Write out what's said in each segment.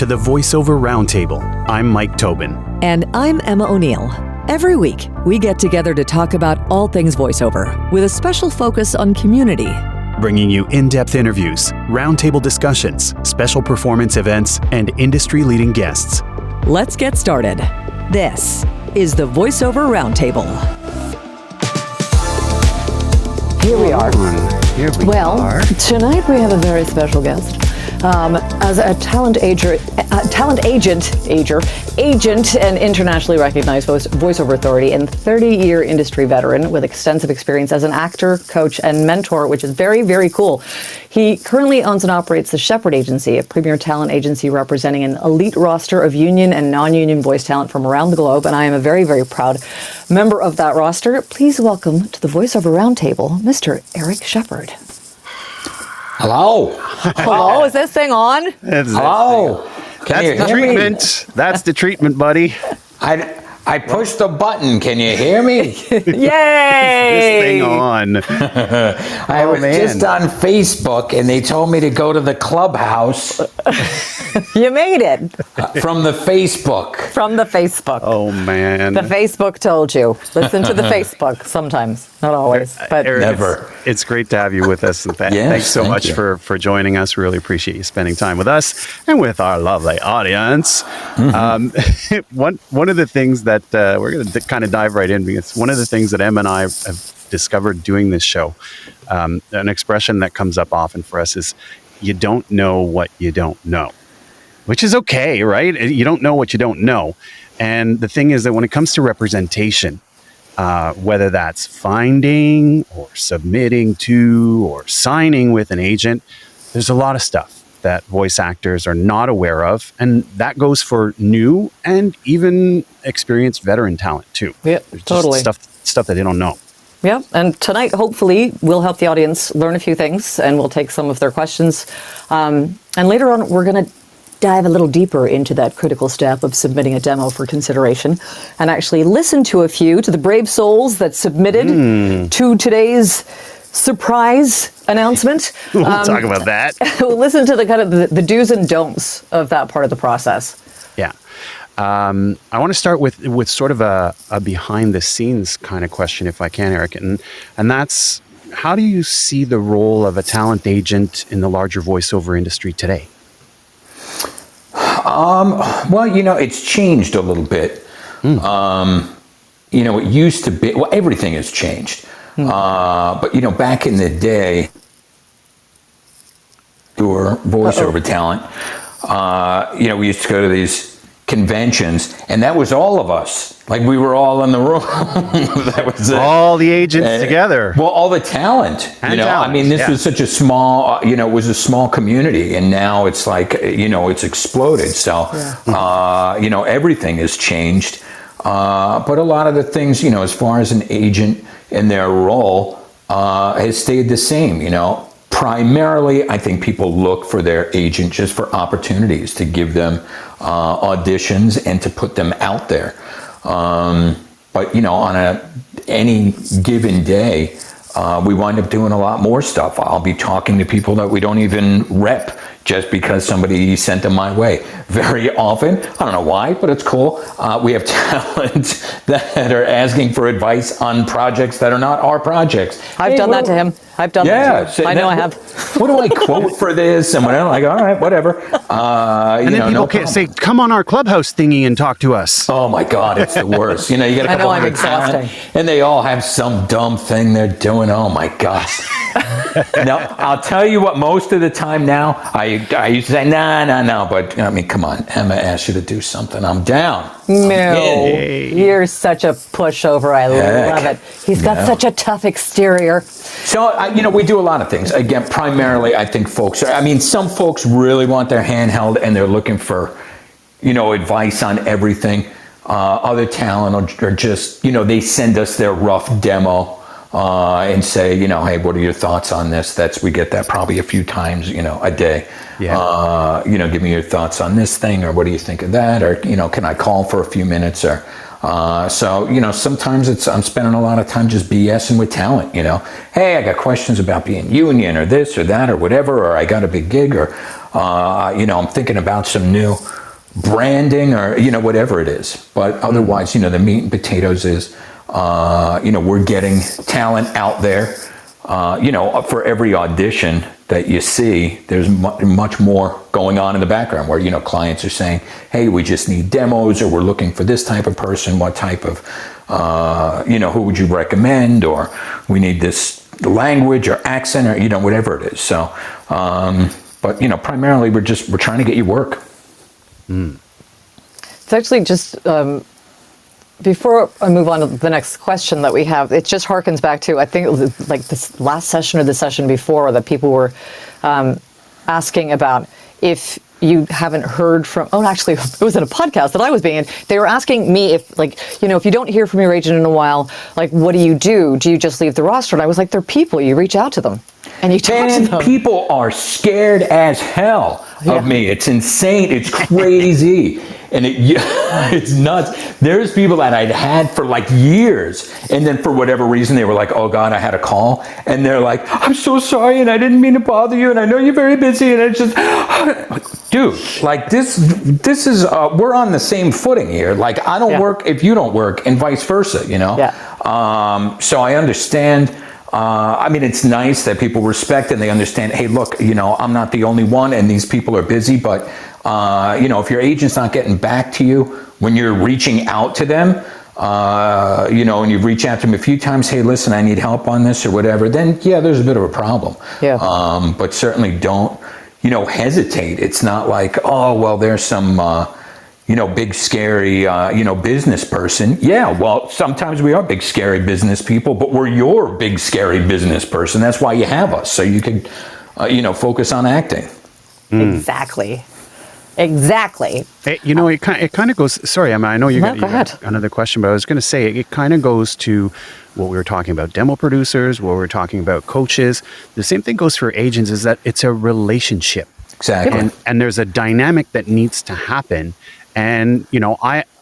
to the Voiceover Round Table. I'm Mike Tobin. And I'm Emma O'Neill. Every week, we get together to talk about all things voiceover, with a special focus on community. Bringing you in-depth interviews, roundtable discussions, special performance events, and industry-leading guests. Let's get started. This is the Voiceover Round Table. Here we are. Well, Tonight we have a very special guest. As a talent agent and internationally recognized voiceover authority and 30-year industry veteran with extensive experience as an actor, coach, and mentor, which is very, very cool. He currently owns and operates the Sheppard Agency, a premier talent agency representing an elite roster of union and non-union voice talent from around the globe, and I am a very, very proud member of that roster. Please welcome to the Voiceover Roundtable, Mr. Erik Sheppard. Hello. Hello, is this thing on? Hello. That's the treatment. That's the treatment, buddy. I pushed the button. Can you hear me? Yay! This thing on. I was just on Facebook and they told me to go to the clubhouse. You made it. From the Facebook. From the Facebook. Oh, man. The Facebook told you. Listen to the Facebook sometimes. Not always, but Erik, never. It's great to have you with us. And Yes, thanks so thank much you. for joining us. Really appreciate you spending time with us and with our lovely audience. One of the things that we're going to kind of dive right in, because one of the things that Em and I have discovered doing this show, an expression that comes up often for us is, you don't know what you don't know, which is okay, right? You don't know what you don't know. And the thing is that when it comes to representation, whether that's finding or submitting to or signing with an agent, there's a lot of stuff that voice actors are not aware of. And that goes for new and even experienced veteran talent too. Yeah, There's totally. Just stuff that they don't know. yeah. And tonight, hopefully, we'll help the audience learn a few things, and we'll take some of their questions. And later on, we're going to dive a little deeper into that critical step of submitting a demo for consideration, and actually listen to the brave souls that submitted to today's surprise announcement. We'll talk about that. We'll listen to the kind of the do's and don'ts of that part of the process. Yeah. I want to start with sort of a behind the scenes kind of question, if I can, Erik. And that's, how do you see the role of a talent agent in the larger voiceover industry today? Well, it's changed a little bit. It used to be, well, everything has changed. But, back in the day, for voiceover talent, we used to go to these conventions, and that was all of us. Like, we were all in the room. That was it. All the agents together. Well, all the talent. And I mean, this was such a small, it was a small community, and now it's like, it's exploded. So, everything has changed. But a lot of the things, as far as an agent and their role, has stayed the same. Primarily, I think people look for their agent just for opportunities to give them auditions and to put them out there. But on any given day, we wind up doing a lot more stuff. I'll be talking to people that we don't even rep just because somebody sent them my way. Very often, I don't know why, but it's cool. We have talent that are asking for advice on projects that are not our projects. I've done that to him. I've done that to him. I know I have. What do I quote for this? And whatever. Like, all right, whatever. And then people can't say, come on our clubhouse thingy and talk to us. Oh my God, it's the worst. You got a couple I'm hundred talent, and they all have some dumb thing they're doing. Oh my gosh. No, I'll tell you what, most of the time now, I used to say, no, but I mean, come on, Emma asked you to do something. I'm down. No, you're such a pushover. I love it. He's got such a tough exterior. So, we do a lot of things. Again, primarily, I think some folks really want their hand held and they're looking for, advice on everything. Other talent are just, they send us their rough demo and say, hey, what are your thoughts on this? We get that probably a few times, a day. Yeah. Give me your thoughts on this thing, or what do you think of that? Or, can I call for a few minutes? Or, sometimes I'm spending a lot of time just BSing with talent, hey, I got questions about being union or this or that or whatever, or I got a big gig, or, I'm thinking about some new branding or, whatever it is. But otherwise, the meat and potatoes is, we're getting talent out there. For every audition that you see, there's much more going on in the background where, clients are saying, hey, we just need demos, or we're looking for this type of person, what type of, who would you recommend, or we need this language or accent, or, whatever it is. So, but, primarily we're trying to get you work. It's actually just, before I move on to the next question that we have, it just harkens back to, I think it was like this last session or the session before, that people were asking about if you haven't heard from, actually it was in a podcast that I was being in. They were asking me if, if you don't hear from your agent in a while, what do you do? Do you just leave the roster? And I was like, they're people, you reach out to them and you talk to them. People are scared as hell of me. It's insane. It's crazy. And it's nuts. There's people that I'd had for years, and then for whatever reason they were like, oh God, I had a call, and they're like, I'm so sorry, and I didn't mean to bother you, and I know you're very busy, and it's just, dude, this is, we're on the same footing here. I don't work if you don't work, and vice versa, Yeah. So I understand. It's nice that people respect and they understand, hey, look, I'm not the only one, and these people are busy, but if your agent's not getting back to you when you're reaching out to them, and you've reached out to them a few times, hey, listen, I need help on this or whatever, then there's a bit of a problem. Yeah. But certainly don't, hesitate. It's not like, oh, well, there's some, big scary, business person. Yeah, well, sometimes we are big scary business people, but we're your big scary business person. That's why you have us, so you can, focus on acting. Exactly. It kind of goes. Sorry, I know you No, go ahead. got another question, but I was going to say it kind of goes to what we were talking about: demo producers, what we were talking about coaches. The same thing goes for agents: is that it's a relationship, Exactly. and there's a dynamic that needs to happen. And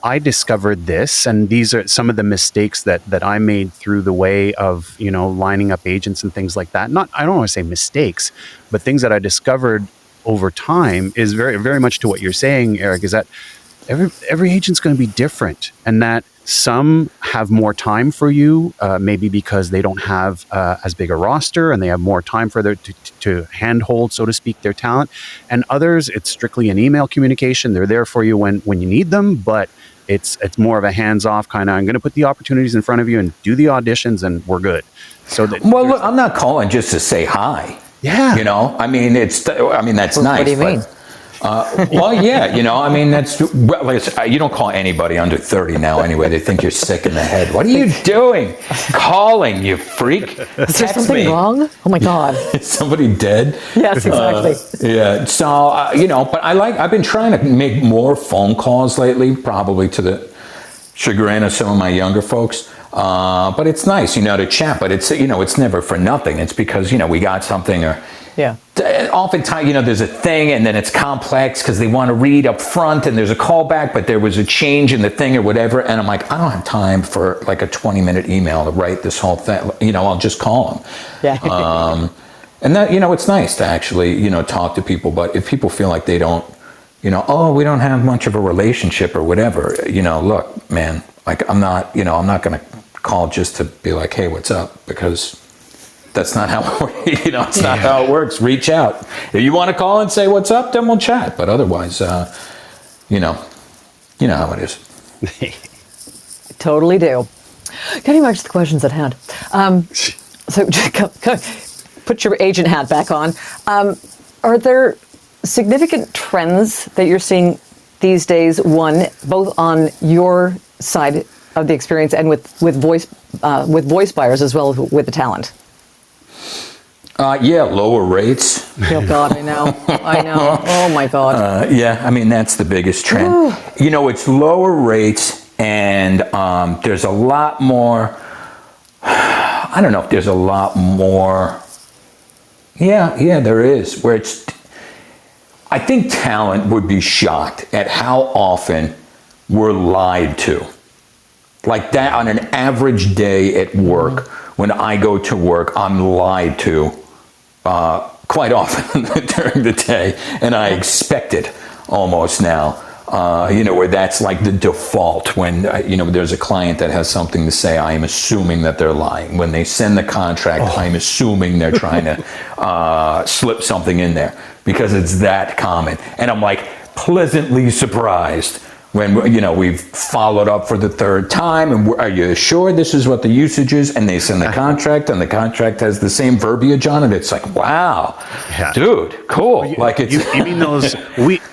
I discovered this, and these are some of the mistakes that I made through the way of lining up agents and things like that. I don't want to say mistakes, but things that I discovered over time is very, very much to what you're saying, Erik, is that every agent's going to be different, and that some have more time for you, maybe because they don't have as big a roster and they have more time for to handhold, so to speak, their talent. And others, it's strictly an email communication. They're there for you when you need them, but it's more of a hands-off kind of, I'm going to put the opportunities in front of you and do the auditions and we're good. So well, look, I'm not calling just to say hi. Yeah. That's nice. What do you mean? Well, yeah, that's, you don't call anybody under 30 now anyway. They think you're sick in the head. What are you doing? Calling, you freak. Is there something wrong? Oh my God. Is somebody dead? Yes, exactly. Yeah. So, but I've been trying to make more phone calls lately, probably to the chagrin of some of my younger folks. But it's nice, to chat, but it's, it's never for nothing. It's because, we got something, or oftentimes, there's a thing and then it's complex because they want to read up front and there's a callback, but there was a change in the thing or whatever. And I'm like, I don't have time for a 20-minute email to write this whole thing. I'll just call them. Yeah. And that, it's nice to actually, talk to people. But if people feel like they don't, oh, we don't have much of a relationship or whatever, look, man, I'm not going to call just to be like, hey, what's up? Because that's not how it's not how it works. Reach out. If you want to call and say what's up, then we'll chat. But otherwise, you know how it is. Totally do. Getting back to the questions at hand. So put your agent hat back on. Are there significant trends that you're seeing these days? One, both on your side of the experience and with voice buyers as well as with the talent. Lower rates. Oh God, I know. Oh my God. That's the biggest trend. It's lower rates, and there's a lot more. I don't know if there's a lot more. Yeah, there is. Where it's, I think talent would be shocked at how often we're lied to. Like that on an average day at work, when I go to work, I'm lied to quite often during the day, and I expect it almost now. Where that's like the default when, there's a client that has something to say, I am assuming that they're lying. When they send the contract, I'm assuming they're trying to slip something in there because it's that common. And I'm like pleasantly surprised when, we've followed up for the third time and are you sure this is what the usage is? And they send the contract and the contract has the same verbiage on it. It's like, wow, dude, cool. You mean those,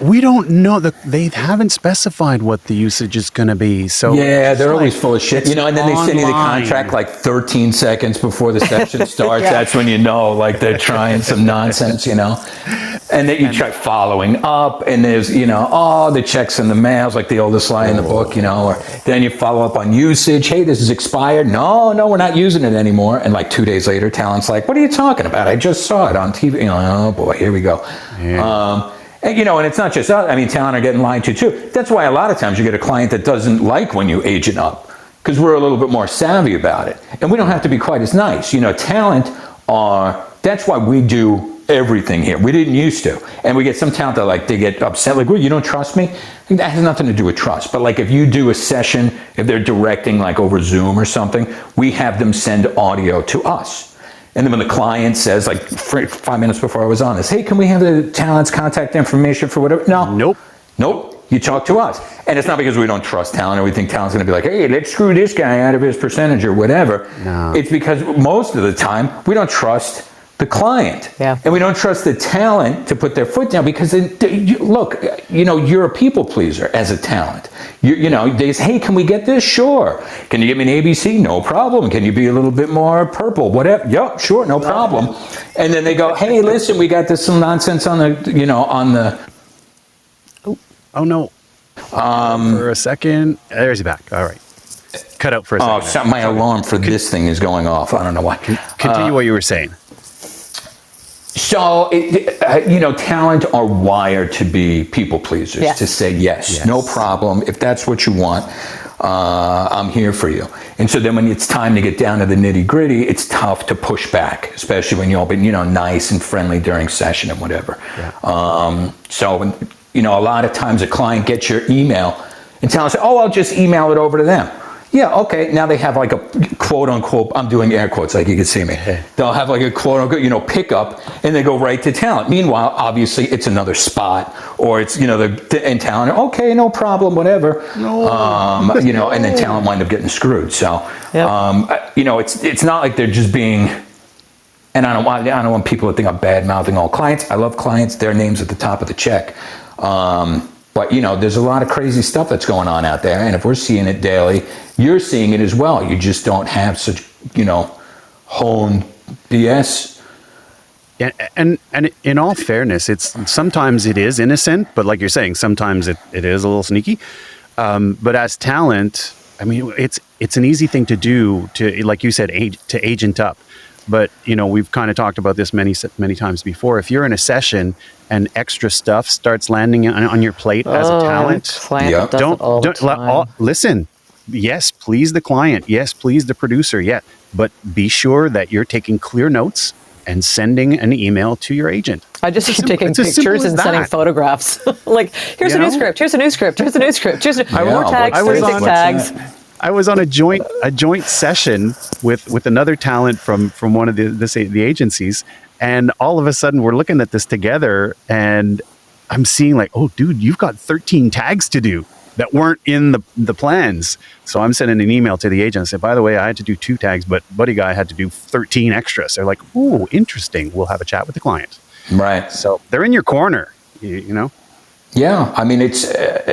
we don't know, they haven't specified what the usage is going to be. So yeah, they're always full of shit, and then they send you the contract like 13 seconds before the session starts. That's when they're trying some nonsense, and then you try following up and there's, the checks in the mail, like the oldest lie in the book, or then you follow up on usage. Hey, this is expired. No, we're not using it anymore. And like 2 days later, talent's like, what are you talking about? I just saw it on TV. Oh boy, here we go. Yeah. And it's not just us. I mean, talent are getting lied to too. That's why a lot of times you get a client that doesn't like when you agent up, because we're a little bit more savvy about it. And we don't have to be quite as nice. Talent that's why we do everything here. We didn't used to. And we get some talent that they get upset, like, well, you don't trust me? That has nothing to do with trust. But if you do a session, if they're directing over Zoom or something, we have them send audio to us. And then when the client says, 5 minutes before I was on this, hey, can we have the talent's contact information for whatever? No. Nope. You talk to us. And it's not because we don't trust talent or we think talent's going to be like, hey, let's screw this guy out of his percentage or whatever. No. It's because most of the time we don't trust the client. Yeah. And we don't trust the talent to put their foot down because you're a people pleaser as a talent. They say, hey, can we get this? Sure. Can you give me an ABC? No problem. Can you be a little bit more purple? Whatever. Yep, sure, no problem. And then they go, hey, listen, we got this some nonsense on the, Oh no. For a second. There's you back. All right. Cut out for a second. Oh, my alarm for this thing is going off. I don't know why. Continue what you were saying. So, talent are wired to be people pleasers, to say yes, no problem. If that's what you want, I'm here for you. And so then when it's time to get down to the nitty gritty, it's tough to push back, especially when you've all been, nice and friendly during session and whatever. Yeah. A lot of times a client gets your email and talent says, oh, I'll just email it over to them. Yeah, okay. Now they have a quote unquote, I'm doing air quotes like you can see me. They'll have a quote unquote, pickup and they go right to talent. Meanwhile, obviously it's another spot or it's, and talent, okay, no problem, whatever. No. And then talent wind up getting screwed. So, it's not like they're just being, and I don't want people to think I'm bad mouthing all clients. I love clients, their names at the top of the check. But, there's a lot of crazy stuff that's going on out there. And if we're seeing it daily, you're seeing it as well. You just don't have such, honed BS. Yeah, and in all fairness, sometimes it is innocent, but like you're saying, sometimes it is a little sneaky. But as talent, I mean, it's an easy thing to do to, like you said, to agent up. But, we've kind of talked about this many times before. If you're in a session and extra stuff starts landing on your plate as a talent, listen. Yes, please the client. Yes, please the producer. Yeah, but be sure that you're taking clear notes and sending an email to your agent. I just keep taking pictures and sending photographs. Here's a new script. Here's a new script. Here's a new script. Here's more tags. 36 tags. I was on a joint session with another talent from one of the agencies, and all of a sudden we're looking at this together, and I'm seeing oh, dude, you've got 13 tags to do that weren't in the plans. So I'm sending an email to the agent and said, by the way, I had to do 2 tags, but buddy guy had to do 13 extras. They're like, ooh, interesting. We'll have a chat with the client. Right. So they're in your corner, you know? Yeah, I mean, it's,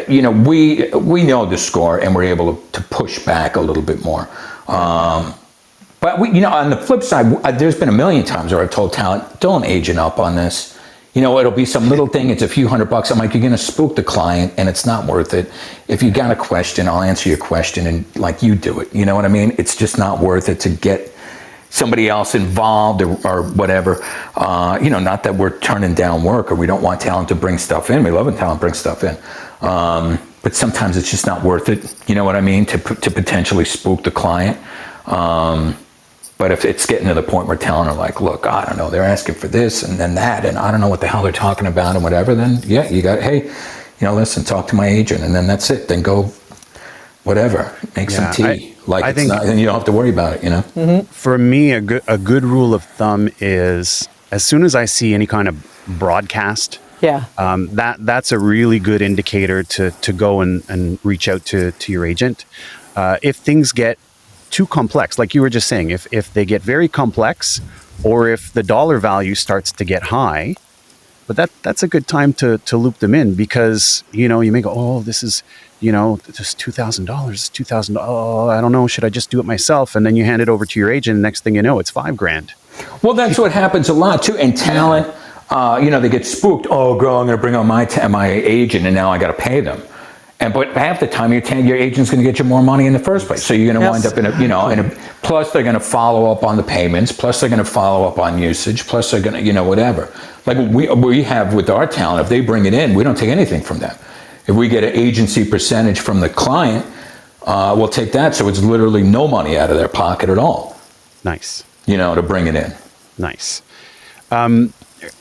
we know the score and we're able to push back a little bit more. But on the flip side, there's been a million times where I've told talent, don't agent up on this. It'll be some little thing. It's a few $100. I'm like, you're going to spook the client and it's not worth it. If you got a question, I'll answer your question and you do it. You know what I mean? It's just not worth it to get somebody else involved or whatever. Not that we're turning down work or we don't want talent to bring stuff in. We love when talent brings stuff in. But sometimes it's just not worth it. You know what I mean? To potentially spook the client. But if it's getting to the point where telling her like, look, I don't know, they're asking for this and then that, and I don't know what the hell they're talking about and whatever, then yeah, you got, hey, listen, talk to my agent, and then that's it. Then go, whatever, make some tea. I think then you don't have to worry about it, For me, a good rule of thumb is as soon as I see any kind of broadcast, that's a really good indicator to go and reach out to your agent. If things get too complex, like you were just saying, if they get very complex, or if the dollar value starts to get high, but that's a good time to loop them in, because you may go, oh, this is just $2,000, $2,000. Oh, I don't know, should I just do it myself? And then you hand it over to your agent, and next thing you know, it's $5,000. Well, that's what happens a lot too. And talent, they get spooked. Oh, girl, I'm going to bring on my agent, and now I got to pay them. But half the time, your agent's going to get you more money in the first place. So you're going to wind up in plus they're going to follow up on the payments, plus they're going to follow up on usage, plus they're going to, whatever. Like we have with our talent, if they bring it in, we don't take anything from them. If we get an agency percentage from the client, we'll take that. So it's literally no money out of their pocket at all. Nice. To bring it in. Nice.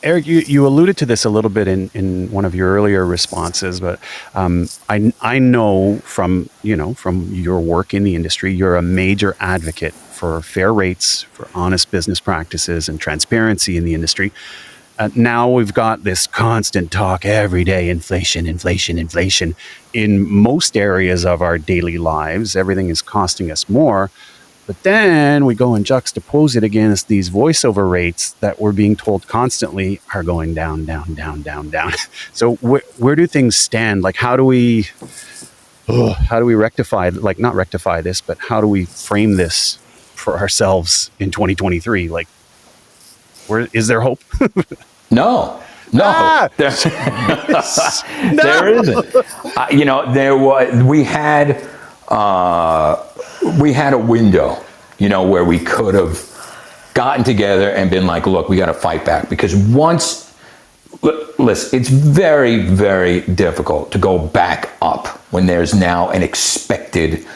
Erik, you alluded to this a little bit in one of your earlier responses, but I know from your work in the industry, you're a major advocate for fair rates, for honest business practices, and transparency in the industry. Now we've got this constant talk every day, inflation. In most areas of our daily lives, everything is costing us more. But then we go and juxtapose it against these voiceover rates that we're being told constantly are going down. So where do things stand? Like, how do we rectify, like not rectify this, but how do we frame this for ourselves in 2023? Like, is there hope? No. Ah! There isn't. We had a window, where we could have gotten together and been like, look, we got to fight back. Because listen, it's very, very difficult to go back up when there's now an expected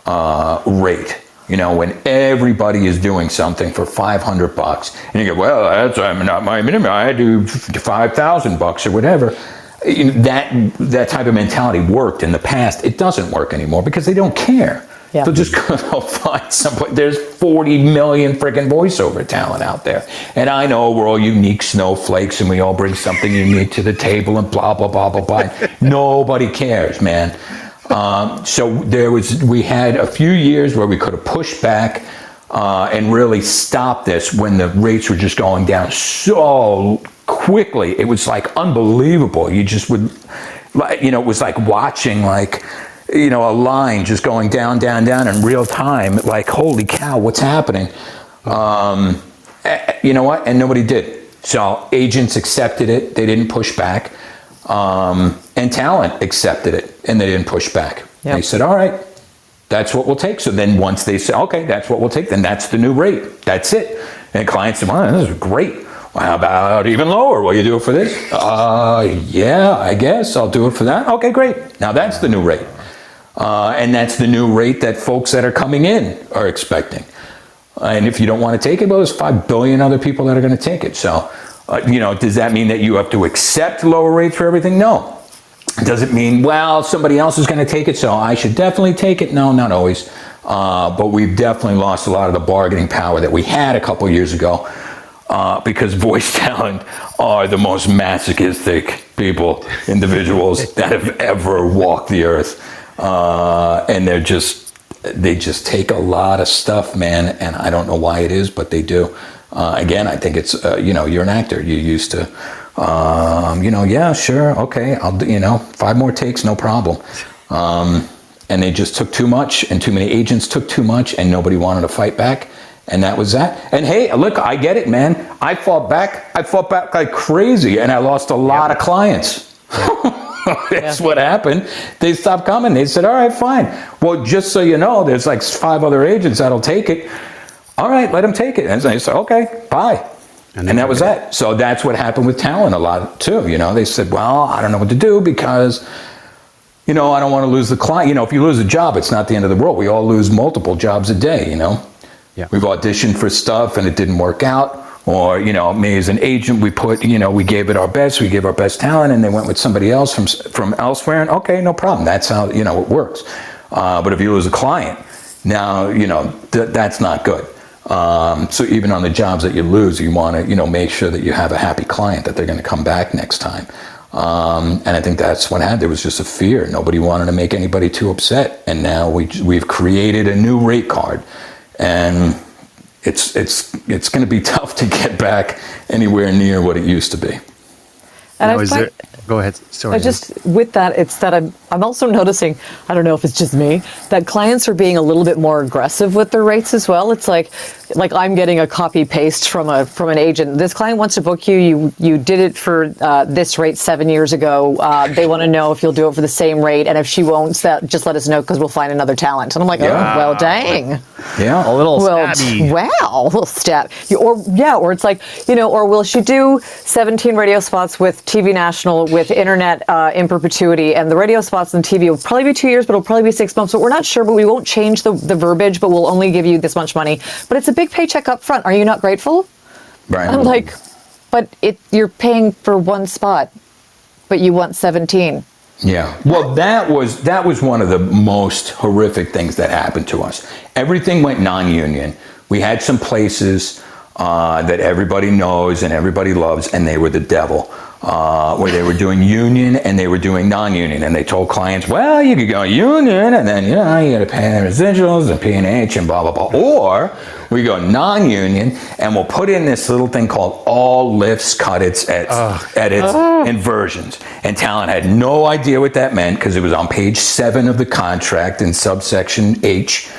rate. When everybody is doing something for $500 and you go, well, that's not my minimum. I do $5,000 or whatever. That type of mentality worked in the past. It doesn't work anymore because they don't care. Yeah. They'll just go find somebody. There's 40 million freaking voiceover talent out there. And I know we're all unique snowflakes and we all bring something unique to the table and blah, blah, blah, blah, blah. Nobody cares, man. So we had a few years where we could have pushed back and really stopped this when the rates were just going down so quickly. It was like unbelievable. You just would, it was like watching a line just going down in real time. Like, holy cow, what's happening? You know what? And nobody did. So agents accepted it. They didn't push back. And talent accepted it and they didn't push back. Yep. They said, all right, that's what we'll take. So then once they say, okay, that's what we'll take, then that's the new rate. That's it. And clients said, well, this is great. Well, how about even lower? Will you do it for this? Yeah, I guess I'll do it for that. Okay, great. Now that's the new rate. And that's the new rate that folks that are coming in are expecting. And if you don't want to take it, well, there's 5 billion other people that are going to take it. So, does that mean that you have to accept lower rates for everything? No. Does it mean, well, somebody else is going to take it, so I should definitely take it? No, not always. But we've definitely lost a lot of the bargaining power that we had a couple years ago because voice talent are the most masochistic individuals that have ever walked the earth. And they just take a lot of stuff, man, and I don't know why it is, but they do. Again, I think it's, you're an actor. You're used to, yeah, sure, okay, I'll do, 5 more takes, no problem. And they just took too much, and too many agents took too much, and nobody wanted to fight back, and that was that. And hey, look, I get it, man. I fought back like crazy, and I lost a lot of clients. That's what happened. They stopped coming. They said, all right, fine. Well, just so you know, there's like 5 other agents that'll take it. All right, let them take it. And they said, okay, bye. And that was that. So that's what happened with talent a lot too. They said, well, I don't know what to do because, I don't want to lose the client. If you lose a job, it's not the end of the world. We all lose multiple jobs a day, Yeah. We've auditioned for stuff and it didn't work out. Or, me as an agent, we gave it our best, we gave our best talent, and they went with somebody else from elsewhere, and okay, no problem. That's how, it works. But if you lose a client, now, that's not good. So even on the jobs that you lose, you want to, make sure that you have a happy client, that they're going to come back next time. And I think that's what happened. There was just a fear. Nobody wanted to make anybody too upset. And now we've created a new rate card, and it's going to be tough to get back anywhere near what it used to be. And go ahead. Sorry. Just with that, it's that I'm also noticing, I don't know if it's just me, that clients are being a little bit more aggressive with their rates as well. It's like I'm getting a copy paste from an agent. This client wants to book you. You did it for this rate 7 years ago. They want to know if you'll do it for the same rate, and if she won't, just let us know because we'll find another talent. And I'm like, oh, well, dang. Yeah, a little stabby. Wow, a little stab. Or it's like, or will she do 17 radio spots with TV National with internet in perpetuity, and the radio spots on TV will probably be 2 years, but it'll probably be 6 months. But we're not sure, but we won't change the verbiage, but we'll only give you this much money. But it's a big paycheck up front. Are you not grateful? Right. I'm like, but you're paying for one spot, but you want 17. Yeah. Well, that was one of the most horrific things that happened to us. Everything went non-union. We had some places that everybody knows and everybody loves, and they were the devil. Where they were doing union and they were doing non-union, and they told clients, well, you could go union and then you got to pay the residuals and P&H and blah blah blah, or we go non-union and we'll put in this little thing called all lifts, edits, and versions. And talent had no idea what that meant because it was on page 7 of the contract in subsection H.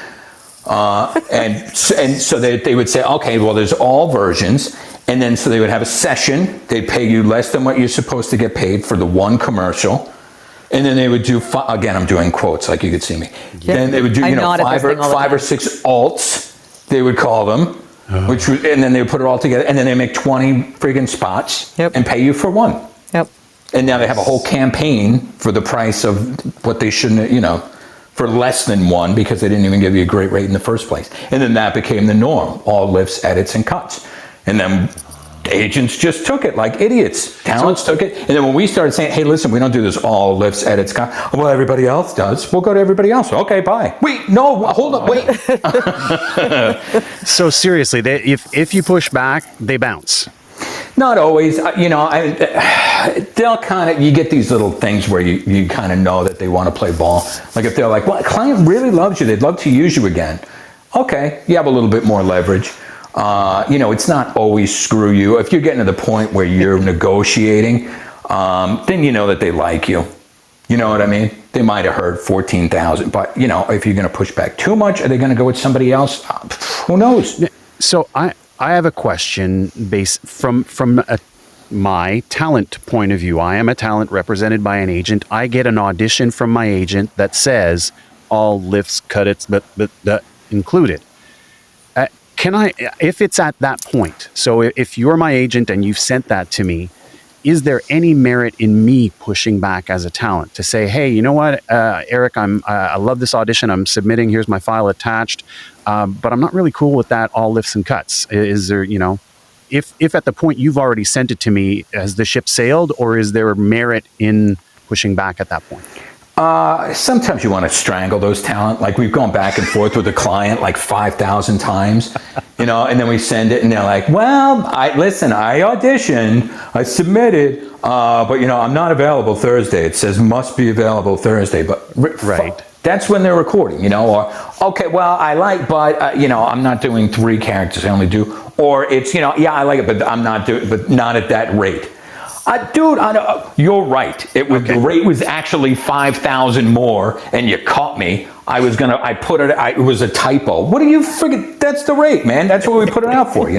And so they would say, okay, well, there's all versions. And then so they would have a session. They'd pay you less than what you're supposed to get paid for the one commercial. And then they would do, again, I'm doing quotes like you could see me. Yeah. Then they would do, 5 or 6 alts, they would call them, and then they would put it all together. And then they make 20 friggin' spots and pay you for one. Yep. And now they have a whole campaign for the price of what they shouldn't, for less than one, because they didn't even give you a great rate in the first place. And then that became the norm, all lifts, edits, and cuts. And then agents just took it like idiots. Talents took it. And then when we started saying, hey, listen, we don't do this all lifts, edits, cuts. Well, everybody else does. We'll go to everybody else. Okay, bye. Wait, no, hold up, wait. So seriously, if you push back, they bounce. Not always. They'll kind of, you get these little things where you kind of know that they want to play ball. Like if they're like, well, a client really loves you. They'd love to use you again. Okay, you have a little bit more leverage. It's not always screw you. If you're getting to the point where you're negotiating, then you know that they like you. You know what I mean? They might have heard 14,000, but if you're going to push back too much, are they going to go with somebody else? Who knows? So I have a question based from my talent point of view. I am a talent represented by an agent. I get an audition from my agent that says all lifts, cuts, but included. Can I, if it's at that point, so if you're my agent and you've sent that to me, is there any merit in me pushing back as a talent to say, hey, you know what, Erik, I love this audition. I'm submitting. Here's my file attached, but I'm not really cool with that all lifts and cuts. Is there, if at the point you've already sent it to me, has the ship sailed, or is there merit in pushing back at that point? Sometimes you want to strangle those talent. Like we've gone back and forth with a client like 5,000 times, and then we send it and they're like, well, I auditioned, I submitted, but I'm not available Thursday. It says must be available Thursday, but right. That's when they're recording, or, okay, well, I like, but, I'm not doing 3 characters. I only do, or it's, yeah, I like it, but I'm not doing, but not at that rate. Dude, you're right. The rate was actually 5,000 more, and you caught me. It was a typo. What do you friggin', that's the rate, man. That's what we put it out for,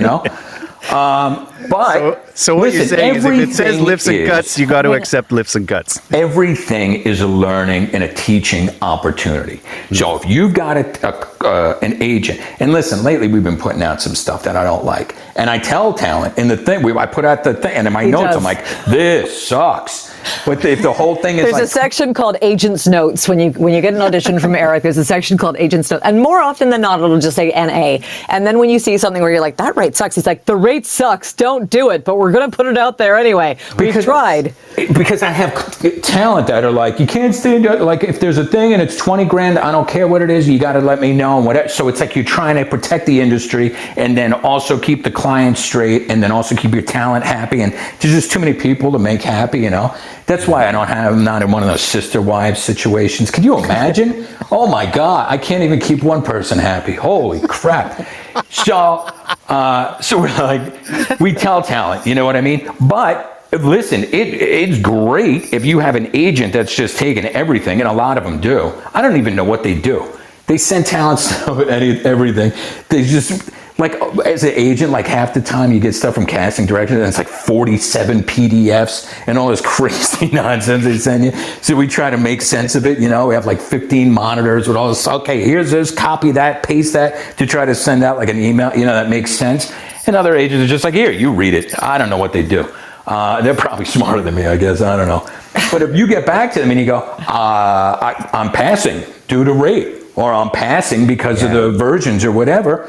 But But so what you're listen, saying is if it says everything lifts and is- guts, you got to accept lifts and guts. Everything is a learning and a teaching opportunity. So if you've got an agent, and listen, lately we've been putting out some stuff that I don't like, and I tell talent in the thing, I put out the thing, and in my notes does. I'm like, this sucks. But if the whole thing is There's like, a section called Agent's Notes when you get an audition from Erik. There's a section called Agent's Notes, and more often than not, it'll just say NA. And then when you see something where you're like, that rate sucks, he's like, the rate sucks, don't do it, but we're going to put it out there anyway. We tried. Because I have talent that are like, you can't stand it. Like if there's a thing and it's 20 grand, I don't care what it is, you got to let me know and whatever. So it's like you're trying to protect the industry and then also keep the client straight and then also keep your talent happy. And there's just too many people to make happy, you know. That's why I'm not in one of those sister wives situations. Can you imagine? Oh my God, I can't even keep one person happy. Holy crap. So we're like, we tell talent, you know what I mean? But listen, it's great if you have an agent that's just taking everything, and a lot of them do. I don't even know what they do. They send talent stuff and everything. They just, like, as an agent, like half the time you get stuff from casting directors and it's like 47 PDFs and all this crazy nonsense they send you. So we try to make sense of it, you know. We have like 15 monitors with all this, okay, here's this, copy that, paste that, to try to send out like an email, you know, that makes sense. And other agents are just like, here, you read it. I don't know what they do. They're probably smarter than me, I guess. I don't know. But if you get back to them and you go, I'm passing due to rate, or I'm passing because of the versions or whatever,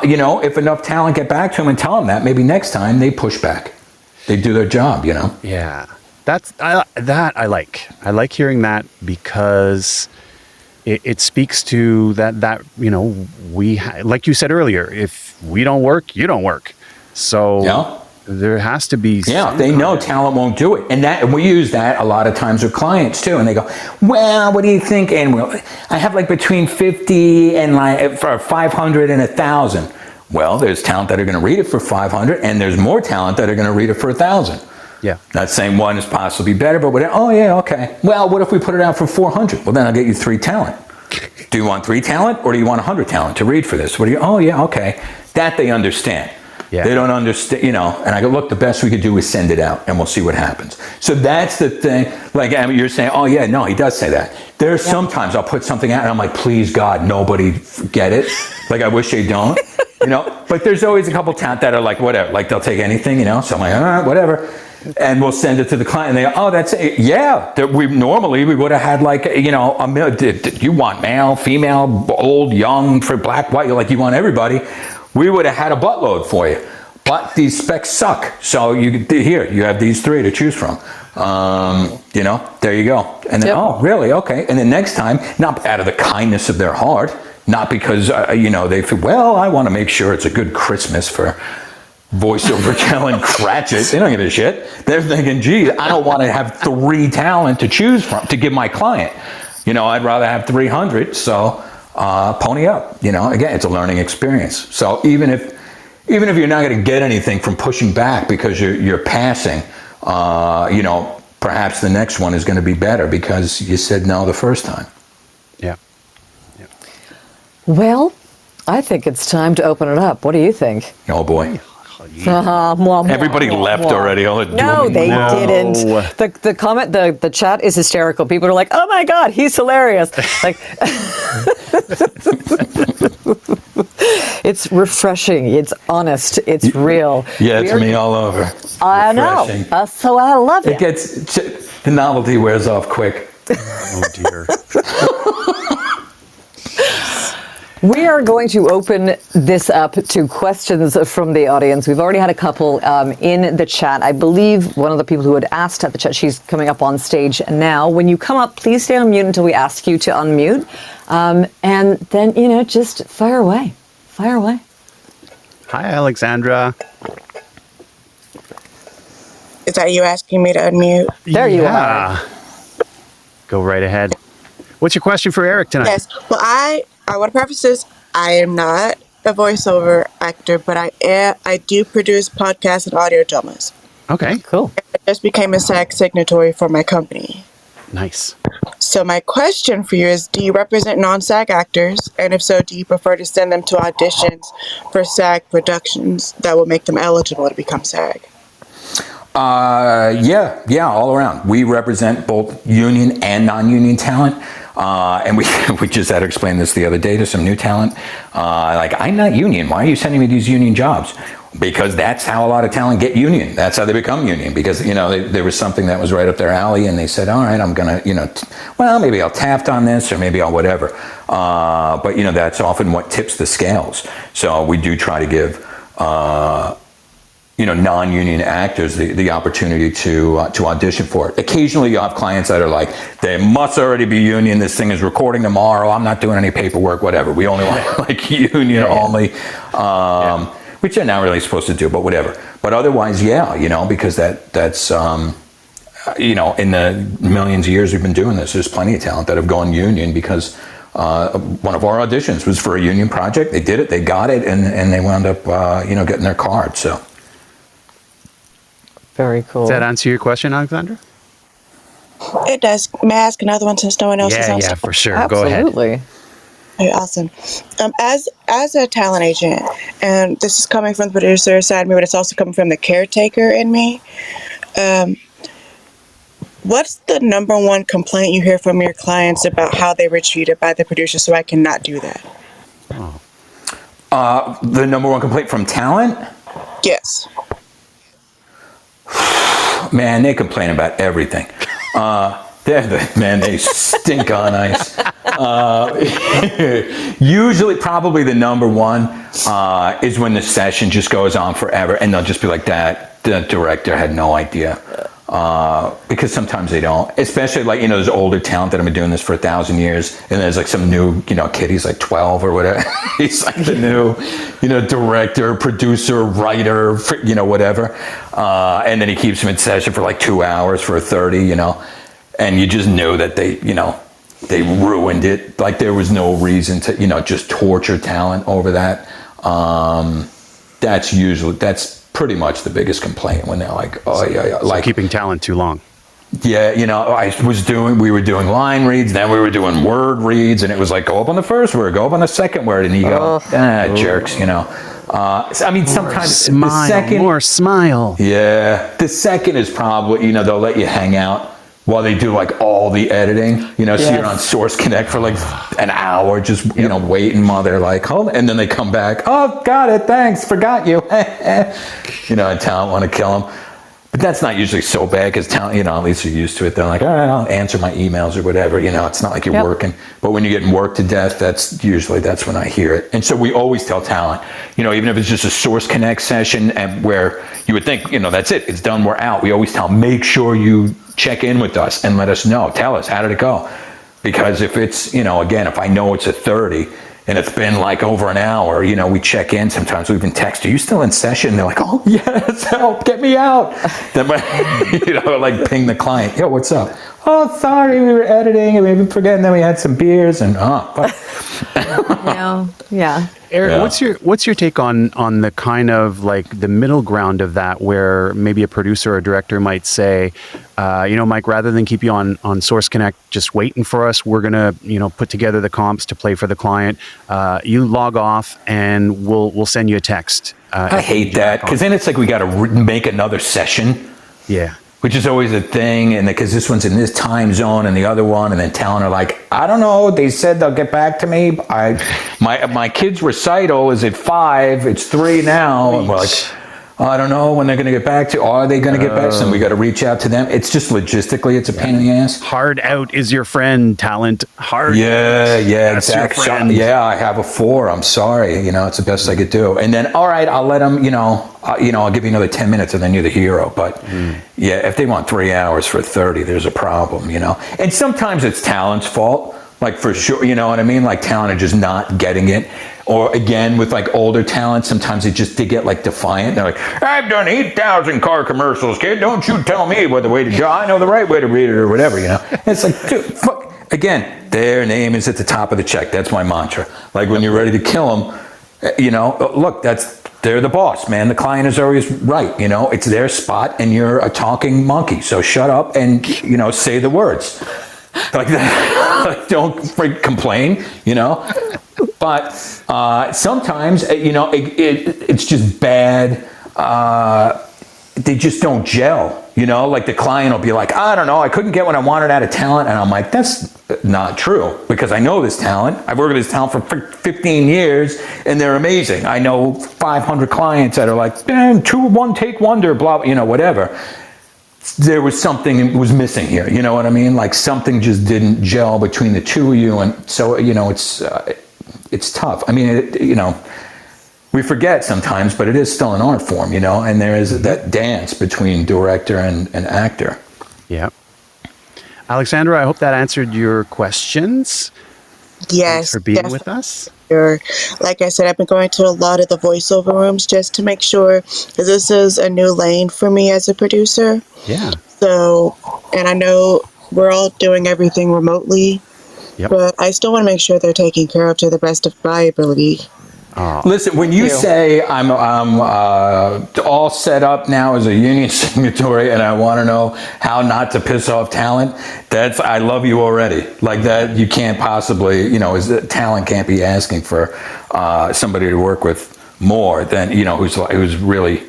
you know, if enough talent get back to them and tell them that, maybe next time they push back. They do their job, you know? Yeah. I like. I like hearing that because it speaks to that, you know, like you said earlier, if we don't work, you don't work. So there has to be. Yeah, they know talent won't do it. And we use that a lot of times with clients too. And they go, well, what do you think? And I have like between 50 and like for 500 and 1,000. Well, there's talent that are going to read it for 500 and there's more talent that are going to read it for 1,000. Yeah. Not saying one is possibly better, but oh yeah, okay. Well, what if we put it out for 400? Well, then I'll get you 3 talent. Do you want 3 talent or do you want 100 talent to read for this? Oh yeah, okay. That they understand. Yeah. They don't understand, you know, and I go, look, the best we could do is send it out and we'll see what happens. So that's the thing. Like, I mean, you're saying, oh yeah, no, he does say that. There's sometimes I'll put something out and I'm like, please God, nobody get it. Like, I wish they don't, you know, but there's always a couple talent that are like, whatever, like they'll take anything, you know, so I'm like, all right, whatever. And we'll send it to the client and they go, oh, that's it. Yeah. We would have had like, you know, you want male, female, old, young, for black, white, like you want everybody. We would have had a buttload for you, but these specs suck. So you have these 3 to choose from. You know, there you go. And then, oh, really? Okay. And then next time, not out of the kindness of their heart, not because, you know, they feel, well, I want to make sure it's a good Christmas for voiceover talent Cratchit. They don't give a shit. They're thinking, gee, I don't want to have 3 talent to choose from to give my client. You know, I'd rather have 300. So, pony up, you know, again, it's a learning experience. So even if you're not going to get anything from pushing back because you're passing, you know, perhaps the next one is going to be better because you said no the first time. Yeah. Well, I think it's time to open it up. What do you think? Oh boy. Everybody left already. No, they didn't. The comment, the chat is hysterical. People are like, "Oh my God, he's hilarious!" Like, it's refreshing. It's honest. It's real. Yeah, it's me all over. I know. So I love it. The novelty wears off quick. Oh dear. We are going to open this up to questions from the audience. We've already had a couple in the chat. I believe one of the people who had asked at the chat, she's coming up on stage now. When you come up, please stay on mute until we ask you to unmute. And then, you know, just fire away. Fire away. Hi, Alexandra. Is that you asking me to unmute? There you are. Go right ahead. What's your question for Erik tonight? Yes. Well, I want to preface this. I am not a voiceover actor, but I do produce podcasts and audio dramas. Okay. Cool. I just became a SAG signatory for my company. Nice. So my question for you is, do you represent non-SAG actors? And if so, do you prefer to send them to auditions for SAG productions that will make them eligible to become SAG? Yeah, all around. We represent both union and non-union talent. And we just had to explain this the other day to some new talent. Like, I'm not union. Why are you sending me these union jobs? Because that's how a lot of talent get union. That's how they become union. Because, there was something that was right up their alley, and they said, all right, I'm going to, well, maybe I'll taft on this, or maybe I'll whatever. But, that's often what tips the scales. So we do try to give, non-union actors the opportunity to audition for it. Occasionally you have clients that are like, they must already be union, this thing is recording tomorrow, I'm not doing any paperwork, whatever. We only want like union only, which they're not really supposed to do, but whatever. But otherwise, because that's, in the millions of years we've been doing this, there's plenty of talent that have gone union because one of our auditions was for a union project. They did it, they got it, and they wound up, getting their card, so. Very cool. Does that answer your question, Alexandra? It does. May I ask another one since no one else is on? Yeah, for sure. Absolutely. Go ahead. Okay, awesome. As a talent agent, and this is coming from the producer side of me, but it's also coming from the caretaker in me. What's the number one complaint you hear from your clients about how they were treated by the producer, so I cannot do that? The number one complaint from talent? Yes. Man, they complain about everything. They stink on ice. Usually, probably the number one is when the session just goes on forever, and they'll just be like, that the director had no idea. Because sometimes they don't, especially like, there's older talent that have been doing this for 1,000 years, and there's like some new, kid, he's like 12 or whatever. He's like the new, director, producer, writer, whatever. And then he keeps him in session for like 2 hours for a 30, and you just know that they ruined it. Like there was no reason to, just torture talent over that. That's pretty much the biggest complaint when they're like, oh yeah, like keeping talent too long. Yeah, we were doing line reads, then we were doing word reads, and it was like, go up on the first word, go up on the second word, and you go, jerks, sometimes the second, more smile. Yeah, the second is probably, they'll let you hang out while they do like all the editing, so you're on Source Connect for like an hour, just, waiting while they're like, hold on. And then they come back, oh, got it, thanks, forgot you. And talent want to kill them. But that's not usually so bad because talent, at least you're used to it. They're like, all right, I'll answer my emails or whatever. It's not like you're working. But when you're getting worked to death, that's when I hear it. And so we always tell talent, even if it's just a Source Connect session and where you would think, that's it, it's done, we're out. We always tell them, make sure you check in with us and let us know. Tell us, how did it go? Because if it's, again, if I know it's a 30 and it's been like over an hour, we check in sometimes, we even text, are you still in session? They're like, oh yes, help, get me out. Then, like ping the client, yo, what's up? Oh, sorry, we were editing and maybe forgetting, then we had some beers and yeah. Eric, what's your take on the kind of like the middle ground of that, where maybe a producer or director might say, Mike, rather than keep you on Source Connect just waiting for us, we're gonna put together the comps to play for the client. You log off and we'll send you a text. I hate that because then it's like we got to make another session. Yeah. Which is always a thing, and because this one's in this time zone and the other one, and then talent are like, I don't know, they said they'll get back to me. My kid's recital is at 5, it's 3 now, and we're like, I don't know when they're going to get back to. Are they going to get back? So we got to reach out to them. It's just logistically, it's a pain in the ass. Hard out is your friend, talent. Hard. Yeah, exactly. Yeah, I have a 4. I'm sorry. It's the best I could do. And then, all right, I'll let them. I'll give you another 10 minutes, and then you're the hero. But yeah, if they want 3 hours for 30, there's a problem. And sometimes it's talent's fault. Like for sure, you know what I mean? Like talent are just not getting it. Or again, with like older talent, sometimes they get like defiant. They're like, I've done 8,000 car commercials, kid. Don't you tell me what the way to do. I know the right way to read it or whatever, And it's like, dude, fuck. Again, their name is at the top of the check. That's my mantra. Like when you're ready to kill them, look, that's they're the boss, man. The client is always right. It's their spot, and you're a talking monkey. So shut up and say the words like that. Like, don't complain. But sometimes it's just bad. They just don't gel. Like the client will be like, I don't know, I couldn't get what I wanted out of talent. And I'm like, that's not true, because I know this talent. I've worked with this talent for 15 years and they're amazing. I know 500 clients that are like, damn, one take wonder, blah, whatever. There was something that was missing here. You know what I mean? Like something just didn't gel between the two of you. And so, it's tough. I mean, we forget sometimes, but it is still an art form, and there is that dance between director and actor. Yeah. Alexandra, I hope that answered your questions. Yes. Thanks for being with us. Sure. Like I said, I've been going to a lot of the voiceover rooms just to make sure that this is a new lane for me as a producer. Yeah. So, and I know we're all doing everything remotely, but I still want to make sure they're taken care of to the best of my ability. Listen, when you say I'm all set up now as a union signatory and I want to know how not to piss off talent, I love you already. Like that, you can't possibly, talent can't be asking for somebody to work with more than, who's really,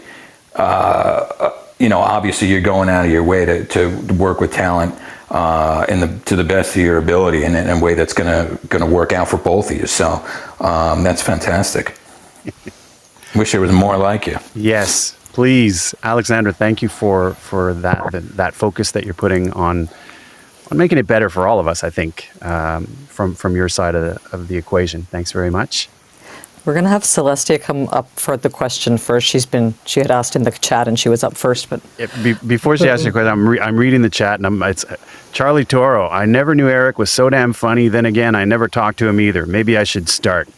obviously you're going out of your way to work with talent to the best of your ability and in a way that's gonna work out for both of you. So that's fantastic. Wish there was more like you. Yes, please, Alexandra. Thank you for that focus that you're putting on making it better for all of us. I think from your side of the equation. Thanks very much. We're going to have Celestia come up for the question first. She had asked in the chat and she was up first. But before she asks you a question, I'm reading the chat and it's Charlie Toro. I never knew Erik was so damn funny. Then again, I never talked to him either. Maybe I should start.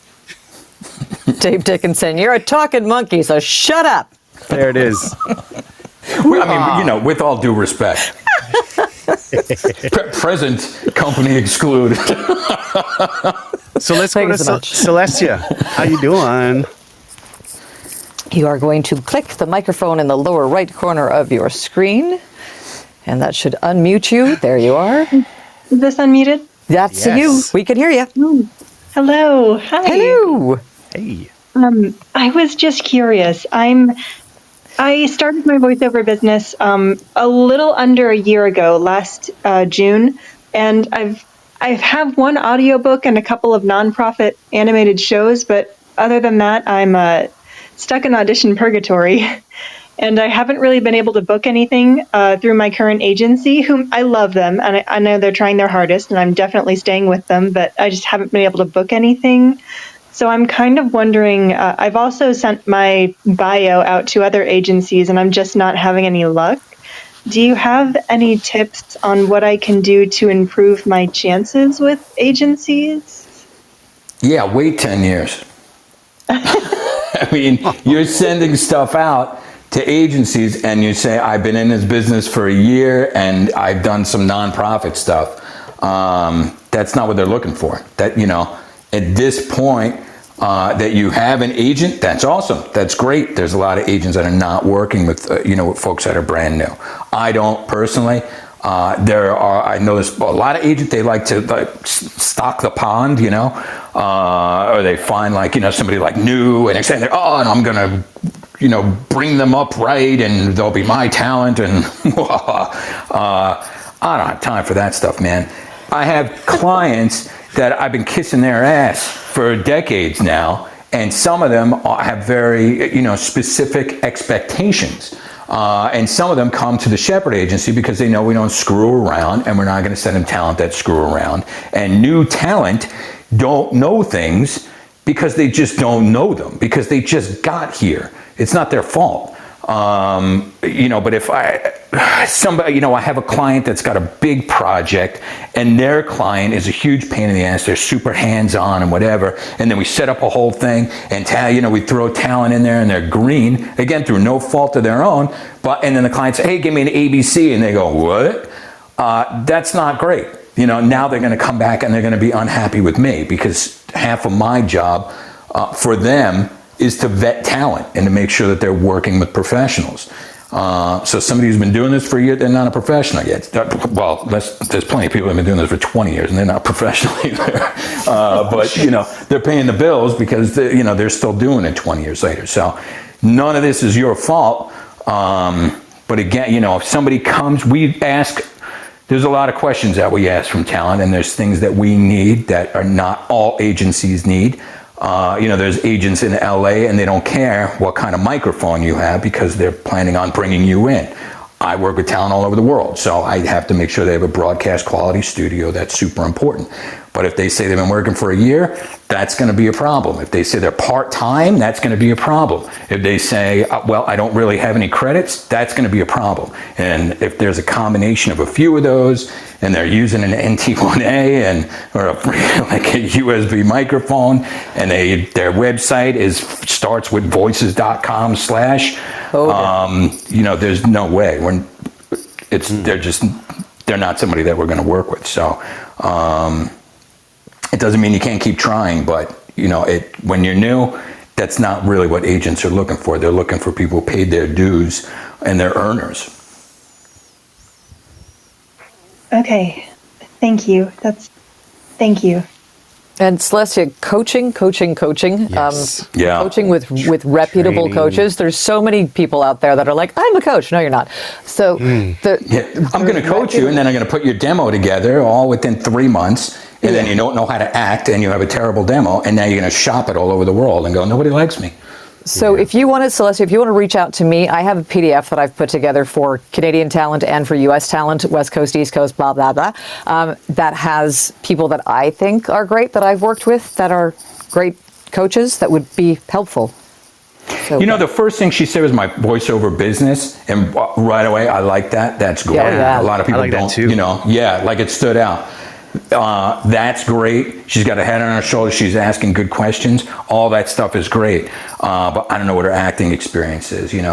Dave Dickinson, you're a talking monkey, so shut up. There it is. I mean, with all due respect. Present company excluded. So let's go to Celestia. How you doing? You are going to click the microphone in the lower right corner of your screen, and that should unmute you. There you are. Is this unmuted? That's you. We can hear you. Oh. Hello. Hi. Hello. Hey. I was just curious. I started my voiceover business a little under a year ago, last June, and I have one audiobook and a couple of nonprofit animated shows, but other than that, I'm stuck in audition purgatory, and I haven't really been able to book anything through my current agency, whom I love them, and I know they're trying their hardest, and I'm definitely staying with them, but I just haven't been able to book anything. So I'm kind of wondering, I've also sent my bio out to other agencies, and I'm just not having any luck. Do you have any tips on what I can do to improve my chances with agencies? Yeah, wait 10 years. I mean, you're sending stuff out to agencies and you say, I've been in this business for a year and I've done some nonprofit stuff. That's not what they're looking for. That, at this point, that you have an agent, that's awesome. That's great. There's a lot of agents that are not working with, with folks that are brand new. I don't personally. I know there's a lot of agents, they like to stock the pond, or they find somebody new and they say, and I'm going to, bring them up right and they'll be my talent. And I don't have time for that stuff, man. I have clients that I've been kissing their ass for decades now, and some of them have very, specific expectations. And some of them come to the Sheppard Agency because they know we don't screw around, and we're not going to send them talent that screw around. And new talent don't know things because they just don't know them, because they just got here. It's not their fault. But if I have a client that's got a big project and their client is a huge pain in the ass. They're super hands-on and whatever. And then we set up a whole thing and we throw talent in there and they're green, again, through no fault of their own. And then the client says, hey, give me an ABC. And they go, what? That's not great. Now they're going to come back and they're going to be unhappy with me because half of my job for them is to vet talent and to make sure that they're working with professionals. So somebody who's been doing this for a year, they're not a professional yet. Well, there's plenty of people who've been doing this for 20 years and they're not professional either. But, they're paying the bills because, they're still doing it 20 years later. So none of this is your fault. But again, if somebody comes, there's a lot of questions that we ask from talent, and there's things that we need that are not all agencies need. There's agents in LA and they don't care what kind of microphone you have because they're planning on bringing you in. I work with talent all over the world, so I have to make sure they have a broadcast quality studio. That's super important. But if they say they've been working for a year, that's going to be a problem. If they say they're part-time, that's going to be a problem. If they say, well, I don't really have any credits, that's going to be a problem. And if there's a combination of a few of those, and they're using an NT1A or a USB microphone, and their website starts with voices.com/, there's no way. They're not somebody that we're going to work with. So it doesn't mean you can't keep trying, but when you're new, that's not really what agents are looking for. They're looking for people who paid their dues and they're earners. Okay, thank you. Thank you. And Celestia, coaching. Yes. Coaching with reputable Training. coaches. There's so many people out there that are like, I'm a coach. No, you're not. So I'm going to coach you, and then I'm going to put your demo together all within 3 months, and then you don't know how to act, and you have a terrible demo, and now you're going to shop it all over the world and go, nobody likes me. So if you want to, Celestia, if you want to reach out to me, I have a PDF that I've put together for Canadian talent and for U.S. talent, West Coast, East Coast, blah, blah, blah, that has people that I think are great, that I've worked with, that are great coaches that would be helpful. So, the first thing she said was my voiceover business, and right away, I like that. That's great. Yeah. A lot of people like don't, that too. like it stood out. That's great. She's got a head on her shoulders. She's asking good questions. All that stuff is great. But I don't know what her acting experience is, and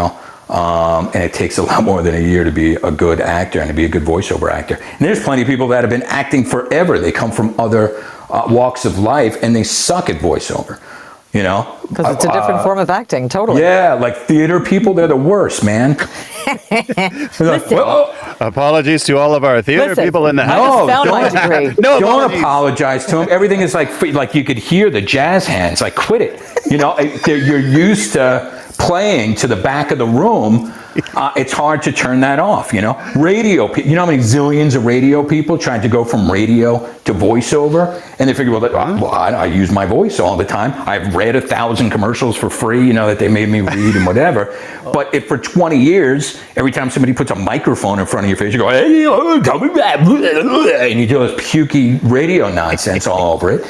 it takes a lot more than a year to be a good actor and to be a good voiceover actor. And there's plenty of people that have been acting forever. They come from other walks of life and they suck at voiceover. because it's a different form of acting, totally. Yeah, like theater people, they're the worst, man. Like, Apologies to all of our theater people in the house. I just found my degree. Don't apologize to them. Everything is like you could hear the jazz hands. Like, quit it. You're used to playing to the back of the room. It's hard to turn that off. Radio. You know how many zillions of radio people trying to go from radio to voiceover, and they figure, well, I use my voice all the time. I've read 1,000 commercials for free, that they made me read and whatever. But if for 20 years, every time somebody puts a microphone in front of your face, you go, hey, tell me that, and you do this pukey radio nonsense all over it.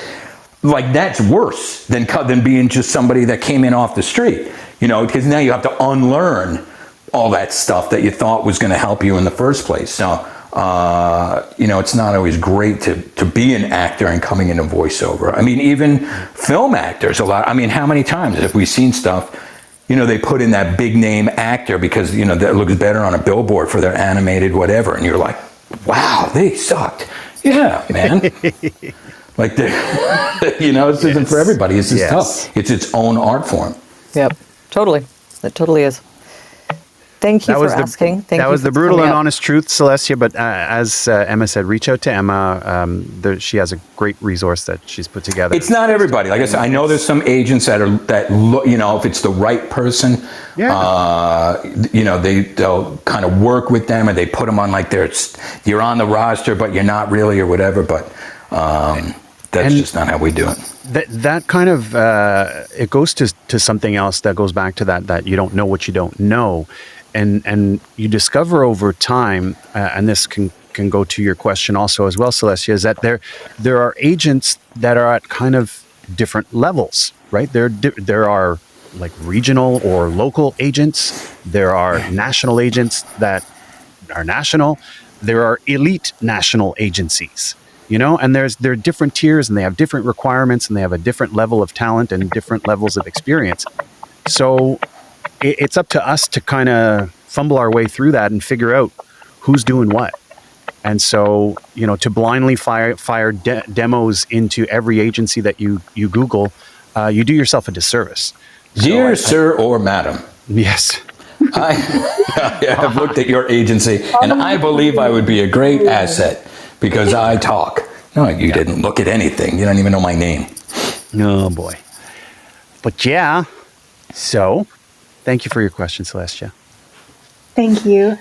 Like, that's worse than being just somebody that came in off the street, because now you have to unlearn all that stuff that you thought was going to help you in the first place. So, it's not always great to be an actor and coming into voiceover. I mean, even film actors, how many times have we seen stuff, they put in that big name actor because, that looks better on a billboard for their animated whatever. And you're like, wow, they sucked. Yeah, man. Like, this isn't for everybody. It's just tough. It's its own art form. Yep, totally. It totally is. Thank you for asking. That was the brutal and honest truth, Celestia. But as Emma said, reach out to Emma. She has a great resource that she's put together. It's not everybody. Like I said, I know there's some agents that look, if it's the right person, they'll kind of work with them and they put them on like you're on the roster, but you're not really or whatever. But that's just not how we do it. That kind of it goes to something else that goes back to that you don't know what you don't know. And you discover over time, and this can go to your question also as well, Celestia, is that there are agents that are at kind of different levels, right? There are like regional or local agents. There are national agents that are national. There are elite national agencies, and there are different tiers, and they have different requirements, and they have a different level of talent and different levels of experience. So it's up to us to kind of fumble our way through that and figure out who's doing what. And so, to blindly fire demos into every agency that you Google, you do yourself a disservice. Dear sir or madam, Yes. I have looked at your agency, and I believe I would be a great asset because I talk. No, you didn't look at anything. You don't even know my name. Oh, boy. But yeah, so thank you for your question, Celestia. Thank you.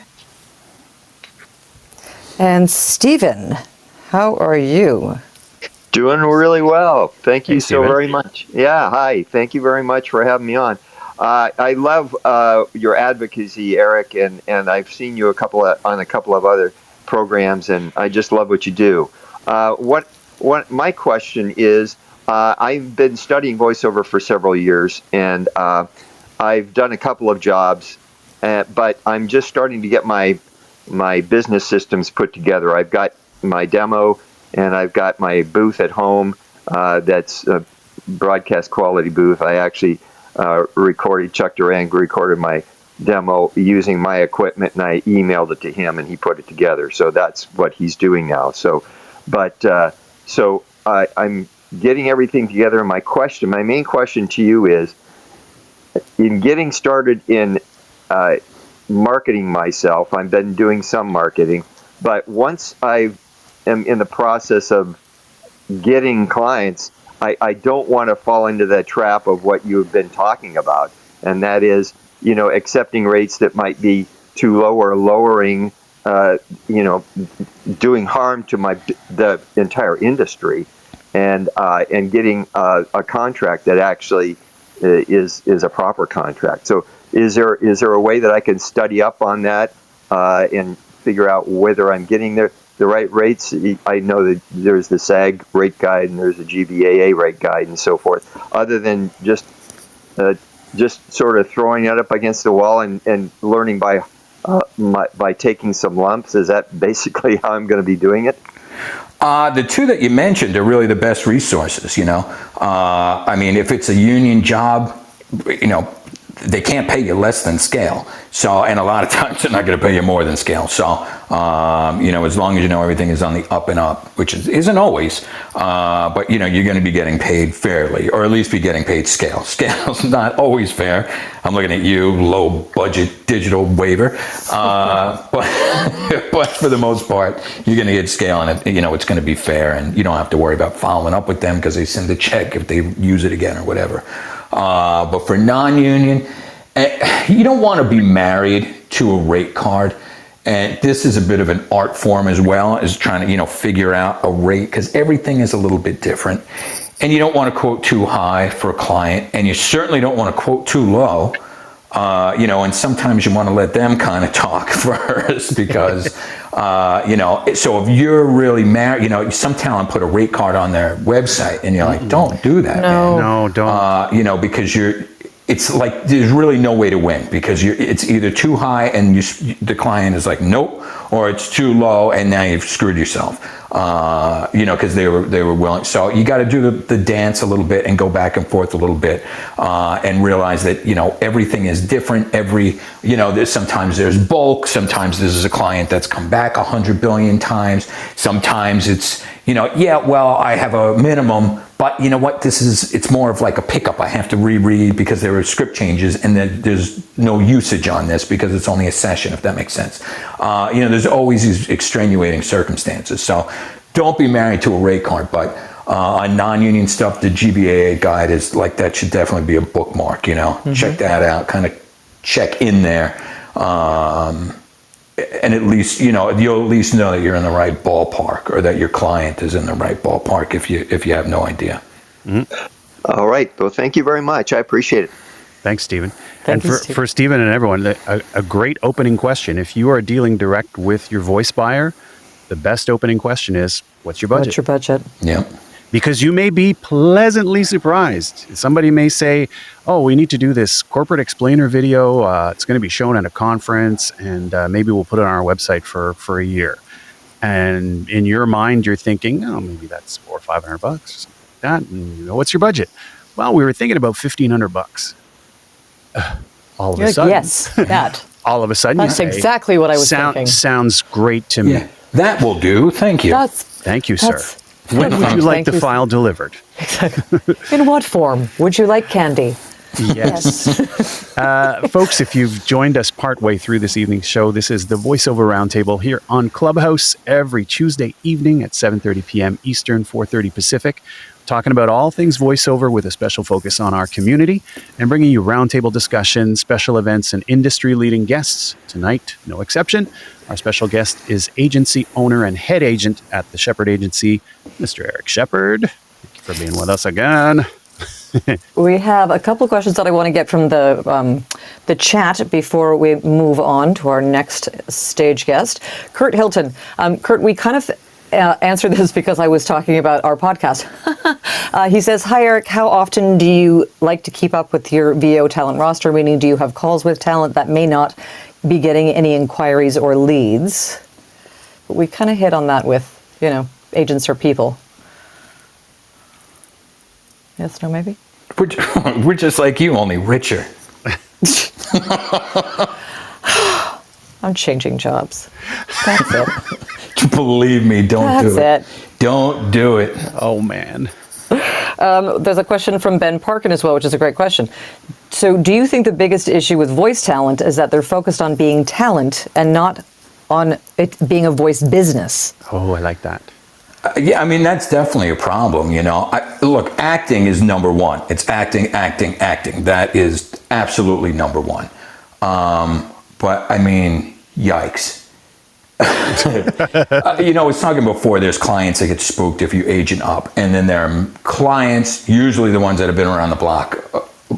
And Stephen, how are you? Doing really well. Thank you Hey, so Steven. very much. Yeah, hi. Thank you very much for having me on. I love your advocacy, Eric, and I've seen you on a couple of other programs, and I just love what you do. What my question is, I've been studying voiceover for several years, and I've done a couple of jobs, but I'm just starting to get my business systems put together. I've got my demo, and I've got my booth at home. That's a broadcast quality booth. I actually Chuck Durang recorded my demo using my equipment, and I emailed it to him, and he put it together. So that's what he's doing now. I'm getting everything together. And my main question to you is, in getting started in marketing myself, I've been doing some marketing, but once I am in the process of getting clients, I don't want to fall into that trap of what you've been talking about, and that is, accepting rates that might be too low or lowering, doing harm to the entire industry, and getting a contract that actually is a proper contract. So is there a way that I can study up on that and figure out whether I'm getting the right rates? I know that there's the SAG rate guide and there's the GBAA rate guide and so forth. Other than just sort of throwing it up against the wall and learning by taking some lumps, is that basically how I'm going to be doing it? The two that you mentioned are really the best resources, I mean, if it's a union job, they can't pay you less than scale. So, and a lot of times they're not going to pay you more than scale. So, as long as you know everything is on the up and up, which isn't always, but you're going to be getting paid fairly, or at least be getting paid scale. Scale's not always fair. I'm looking at you, low budget digital waiver. But for the most part, you're going to get scale, and it's going to be fair, and you don't have to worry about following up with them because they send a check if they use it again or whatever. But for non-union, you don't want to be married to a rate card. And this is a bit of an art form as well, as trying to, figure out a rate, because everything is a little bit different. And you don't want to quote too high for a client, and you certainly don't want to quote too low. And sometimes you want to let them kind of talk first because, so if you're really married, some talent put a rate card on their website and you're like, don't do that, man. No, don't. Because it's like, there's really no way to win, because it's either too high and the client is like, nope, or it's too low and now you've screwed yourself. Because they were willing. So you got to do the dance a little bit and go back and forth a little bit, and realize that, everything is different. Sometimes there's bulk. Sometimes this is a client that's come back 100 billion times. Sometimes it's, I have a minimum, but you know what? It's more of like a pickup. I have to reread because there are script changes, and then there's no usage on this because it's only a session, if that makes sense. There's always these extenuating circumstances. So don't be married to a rate card, but on non-union stuff, the GBAA guide is like, that should definitely be a bookmark, check that out, kind of check in there. And at least, you'll at least know that you're in the right ballpark, or that your client is in the right ballpark if you have no idea. Mm-hmm. All right. Well, thank you very much. I appreciate it. Thanks, Stephen. Stephen. For Stephen and everyone, a great opening question. If you are dealing direct with your voice buyer, the best opening question is, what's your budget? What's your budget? Yeah. Because you may be pleasantly surprised. Somebody may say, oh, we need to do this corporate explainer video. It's going to be shown at a conference, and maybe we'll put it on our website for a year. And in your mind, you're thinking, oh, maybe that's $400 or $500 or something like that. And what's your budget? Well, we were thinking about $1,500. All of a sudden. Yes, that. All of a sudden, That's you say, exactly what I was thinking. Sounds great to me. Yeah. That will do. Thank you. Thank you, sir. When would you like the file delivered? In what form? Would you like candy? Yes. Folks, if you've joined us partway through this evening's show, this is the Voiceover Round Table here on Clubhouse every Tuesday evening at 7:30 p.m. Eastern, 4:30 Pacific. Talking about all things voiceover with a special focus on our community and bringing you roundtable discussions, special events, and industry-leading guests. Tonight, no exception. Our special guest is agency owner and head agent at the Sheppard Agency, Mr. Erik Sheppard. Thank you for being with us again. We have a couple of questions that I want to get from the chat before we move on to our next stage guest, Kurt Hilton. Kurt, we kind of answered this because I was talking about our podcast. He says, "Hi, Erik. How often do you like to keep up with your VO talent roster? Meaning, do you have calls with talent that may not be getting any inquiries or leads?" But we kind of hit on that with, agents or people. Yes, no, maybe? We're just like you, only richer. I'm changing jobs. That's it. Believe me, don't do it. That's it. Don't do it. Oh, man. There's a question from Ben Parkin as well, which is a great question. So do you think the biggest issue with voice talent is that they're focused on being talent and not on it being a voice business? Oh, I like that. Yeah, I mean, that's definitely a problem, Look, acting is number one. It's acting. That is absolutely number one. But, I mean, yikes. I was talking before, there's clients that get spooked if you agent up. And then there are clients, usually the ones that have been around the block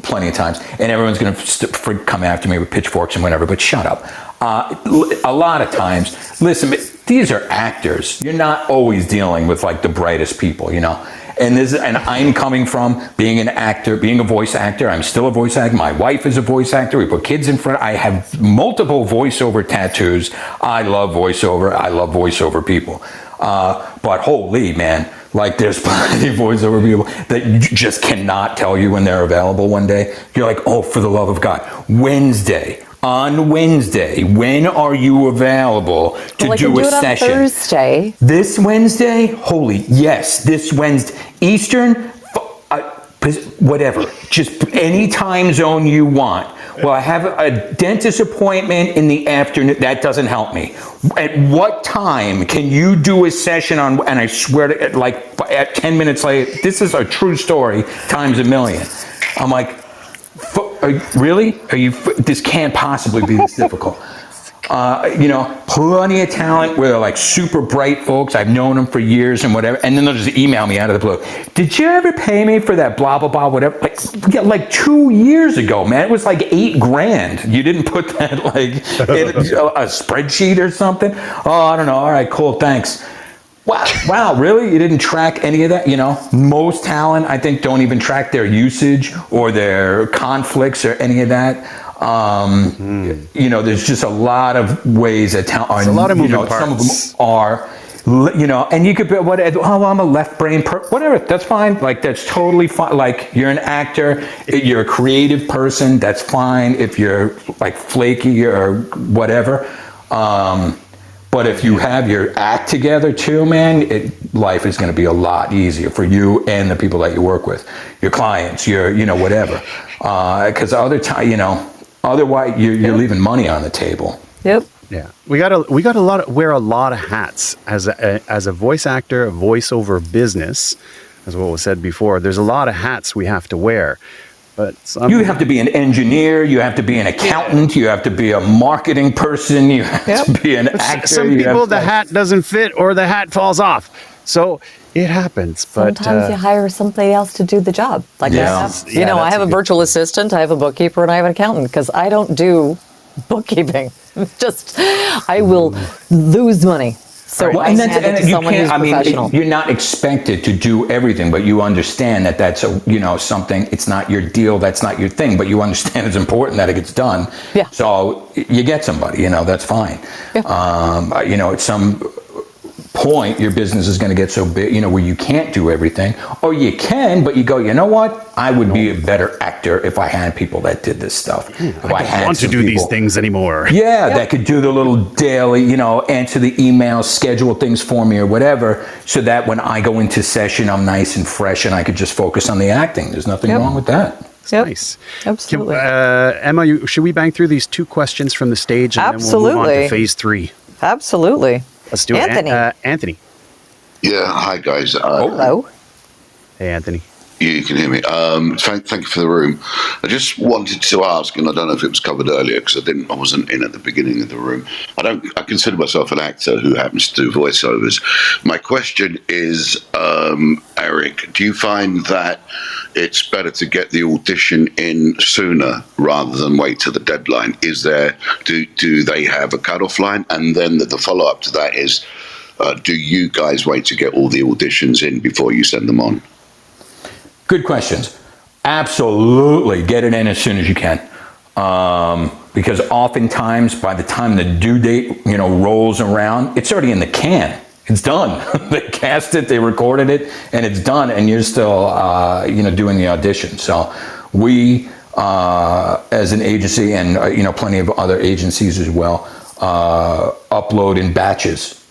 plenty of times. And everyone's going to come after me with pitchforks and whatever, but shut up. A lot of times, listen, these are actors. You're not always dealing with like the brightest people, And I'm coming from being an actor, being a voice actor. I'm still a voice actor. My wife is a voice actor. We put kids in front. I have multiple voiceover tattoos. I love voiceover. I love voiceover people. But holy man, like there's plenty of voiceover people that you just cannot tell you when they're available one day. You're like, oh, for the love of God. On Wednesday, when are you available to do a session? On Thursday. This Wednesday? Holy, yes, this Wednesday. Eastern, whatever. Just any time zone you want. Well, I have a dentist appointment in the afternoon. That doesn't help me. At what time can you do a session on, and I swear to, at 10 minutes later, this is a true story times a million. I'm like, really? This can't possibly be this difficult. Plenty of talent where they're like super bright folks. I've known them for years and whatever. And then they'll just email me out of the blue. Did you ever pay me for that blah, blah, blah, whatever? Like 2 years ago, man. It was like $8,000. You didn't put that in a spreadsheet or something? Oh, I don't know. All right, cool. Thanks. Wow, really? You didn't track any of that? Most talent, I think, don't even track their usage or their conflicts or any of that. There's just a lot of ways that talent are. A lot of moving parts. Some of them are, and you could be, I'm a left brain whatever, that's fine. Like, that's totally fine. Like, you're an actor, you're a creative person, that's fine. If you're like flaky or whatever. But if you have your act together too, man, life is going to be a lot easier for you and the people that you work with, your clients, your, whatever. Because otherwise you're leaving money on the table. Yep. Yeah, we got to wear a lot of hats as a voice actor, a voiceover business, as what was said before. There's a lot of hats we have to wear. But you have to be an engineer, you have to be an accountant, you have to be a marketing person, you have to be an actor. Some people, the hat doesn't fit or the hat falls off. So it happens. But sometimes you hire somebody else to do the job. Like yes. I have a virtual assistant, I have a bookkeeper, and I have an accountant because I don't do bookkeeping. I will lose money. So well, and you can't. I mean, you're not expected to do everything, but you understand that that's something. It's not your deal. That's not your thing. But you understand it's important that it gets done. Yeah. So you get somebody. That's fine. Yeah. At some point, your business is going to get so big, where you can't do everything, or you can, but you go, you know what? I would be a better actor if I had people that did this stuff. If I don't want to do these things anymore. Yeah, that could do the little daily, answer the emails, schedule things for me or whatever, so that when I go into session, I'm nice and fresh and I could just focus on the acting. There's nothing wrong with that. It's Yep. nice. Absolutely. Emma, should we bang through these 2 questions from the stage and then we'll move on Absolutely. to phase 3? Absolutely. Let's do Anthony. it. Anthony. Yeah, hi guys. Hello. Hey, Anthony. You can hear me. Thank you for the room. I just wanted to ask, and I don't know if it was covered earlier because I wasn't in at the beginning of the room. I consider myself an actor who happens to do voiceovers. My question is, Erik, do you find that it's better to get the audition in sooner rather than wait to the deadline? Do they have a cutoff line? And then the follow up to that is, do you guys wait to get all the auditions in before you send them on? Good questions. Absolutely, get it in as soon as you can, because oftentimes by the time the due date rolls around, it's already in the can. It's done. They cast it, they recorded it, and it's done. And you're still doing the audition. So we, as an agency, and plenty of other agencies as well, upload in batches.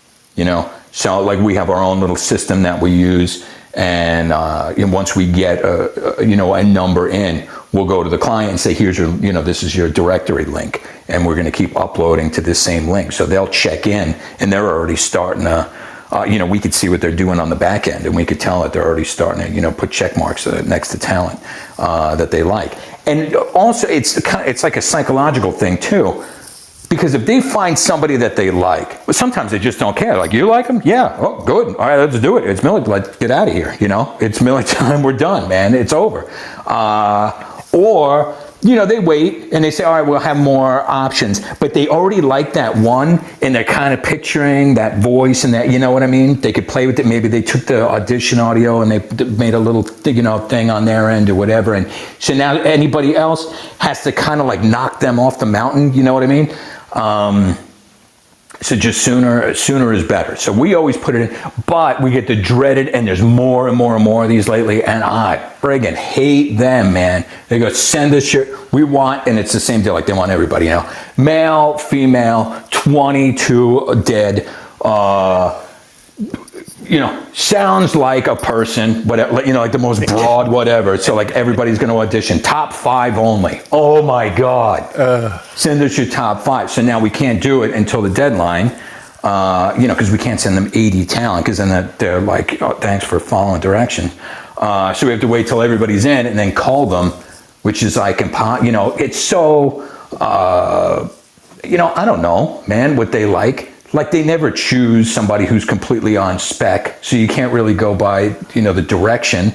So like we have our own little system that we use. And once we get a number in, we'll go to the client and say, here's your, this is your directory link, and we're going to keep uploading to this same link. So they'll check in, and they're already starting to, we could see what they're doing on the back end, and we could tell that they're already starting to, put check marks next to talent that they like. And also, it's like a psychological thing too. Because if they find somebody that they like, well, sometimes they just don't care. Like, you like them? Yeah. Oh, good. All right, let's do it. It's military. Let's get out of here. It's military time. We're done, man. It's over. Or they wait and they say, all right, we'll have more options. But they already like that one, and they're kind of picturing that voice and that, you know what I mean? They could play with it. Maybe they took the audition audio and they made a little, thing on their end or whatever. And so now anybody else has to kind of like knock them off the mountain. You know what I mean? So just sooner is better. So we always put it in, but we get the dreaded, and there's more and more and more of these lately, and I friggin' hate them, man. They go, send us we want, and it's the same deal, like they want everybody, male, female, 22 dead, sounds like a person, whatever, like the most broad whatever. So like everybody's going to audition. Top 5 only. Oh my God. Send us your top 5. So now we can't do it until the deadline, because we can't send them 80 talent, because then they're like, oh, thanks for following direction. So we have to wait till everybody's in and then call them, which is like, it's so, I don't know, man, what they like. Like they never choose somebody who's completely on spec, so you can't really go by, the direction.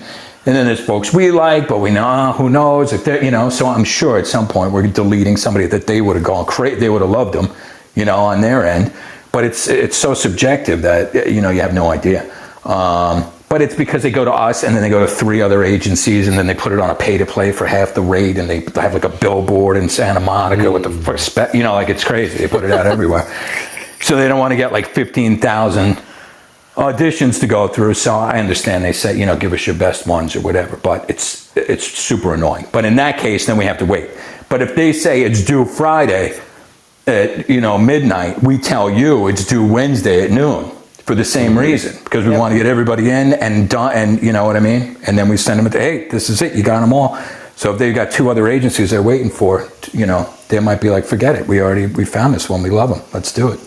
And then there's folks we like, but we know, who knows if they're, so I'm sure at some point we're deleting somebody that they would have gone crazy, they would have loved them, on their end. But it's so subjective that, you have no idea. But it's because they go to us and then they go to 3 other agencies, and then they put it on a pay-to-play for half the rate, and they have like a billboard in Santa Monica with the first spec, like it's crazy. They put it out everywhere. So they don't want to get like 15,000 auditions to go through. So I understand they say, give us your best ones or whatever, but it's super annoying. But in that case, then we have to wait. But if they say it's due Friday at, midnight, we tell you it's due Wednesday at noon for the same reason, because we want to get everybody in and done, and you know what I mean? And then we send them, hey, this is it. You got them all. So if they've got 2 other agencies they're waiting for, they might be like, forget it. We found this one. We love them. Let's do it.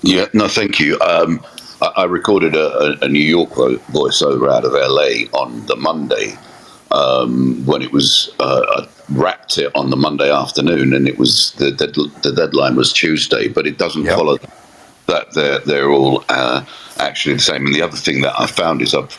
Yeah, no, thank you. I recorded a New York voiceover out of LA on the Monday when it was, I wrapped it on the Monday afternoon, and it was the deadline was Tuesday, but it doesn't follow that they're all actually the same. And the other thing that I found is I'm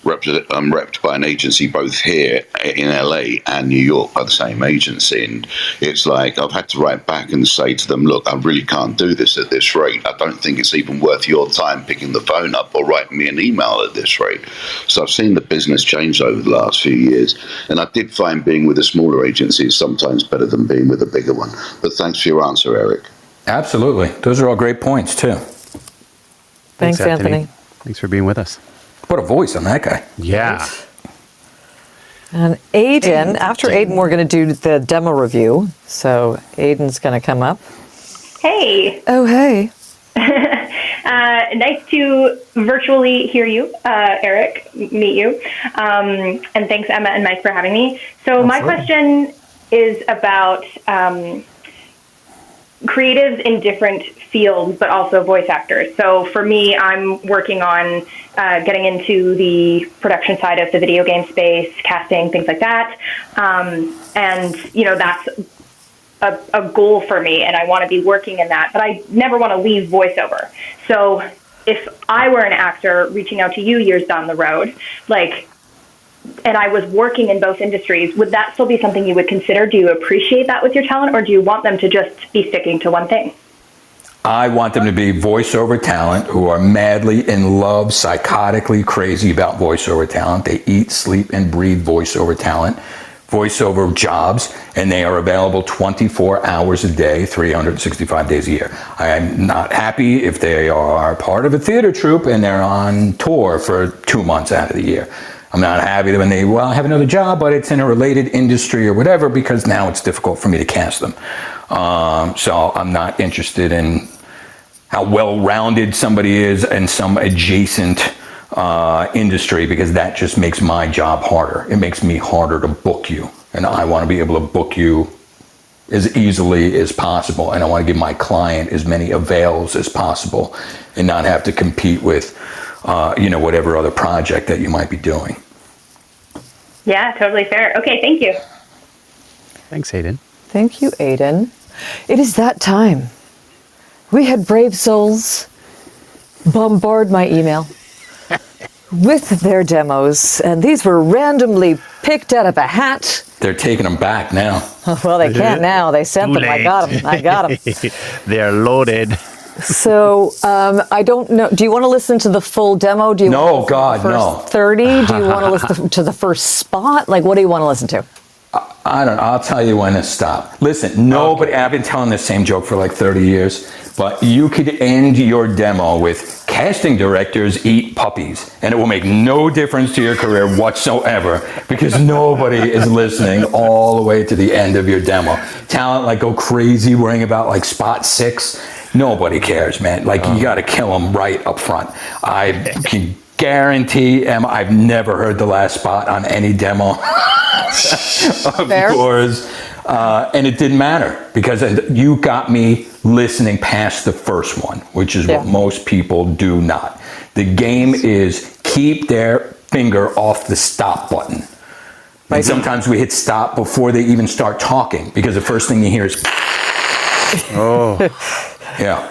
repped by an agency both here in LA and New York by the same agency, and it's like I've had to write back and say to them, look, I really can't do this at this rate. I don't think it's even worth your time picking the phone up or writing me an email at this rate. So I've seen the business change over the last few years, and I did find being with a smaller agency is sometimes better than being with a bigger one. But thanks for your answer, Erik. Absolutely. Those are all great points too. Thanks, Anthony. Thanks for being with us. What a voice on that guy. Yeah. Right. And Aiden, after Aiden, we're going to do the demo review. So Aiden's going to come up. Hey. Oh, hey. Nice to virtually hear you, Erik, meet you. And thanks, Emma and Mike, for having me. So my question is about creatives in different fields, but also voice actors. So for me, I'm working on getting into the production side of the video game space, casting, things like that. And, that's a goal for me, and I want to be working in that, but I never want to leave voiceover. So if I were an actor reaching out to you years down the road, and I was working in both industries, would that still be something you would consider? Do you appreciate that with your talent, or do you want them to just be sticking to one thing? I want them to be voiceover talent who are madly in love, psychotically crazy about voiceover talent. They eat, sleep, and breathe voiceover talent, voiceover jobs, and they are available 24 hours a day, 365 days a year. I am not happy if they are part of a theater troupe and they're on tour for 2 months out of the year. I'm not happy when they, have another job, but it's in a related industry or whatever, because now it's difficult for me to cast them. So I'm not interested in how well-rounded somebody is in some adjacent industry, because that just makes my job harder. It makes me harder to book you. And I want to be able to book you as easily as possible. And I want to give my client as many avails as possible and not have to compete with, whatever other project that you might be doing. Yeah, totally fair. Okay, thank you. Thanks, Hayden. Thank you, Aiden. It is that time. We had brave souls bombard my email with their demos, and these were randomly picked out of a hat. They're taking them back now. Well, they can't now. They sent them. I got them. They're loaded. So I don't know. Do you want to listen to the full demo? Do you No, want to God, the no. first 30? Do you want to listen to the first spot? What do you want to listen to? I don't know. I'll tell you when to stop. Listen, nobody, I've been telling the same joke for 30 years, but you could end your demo with casting directors eat puppies, and it will make no difference to your career whatsoever, because nobody is listening all the way to the end of your demo. Talent go crazy worrying about spot 6. Nobody cares, man. You got to kill them right up front. I can guarantee, Emma, I've never heard the last spot on any demo of yours. And it didn't matter, because you got me listening past the first one, which is what most people do not. The game is keep their finger off the stop button. And sometimes we hit stop before they even start talking, because the first thing you hear is, yeah.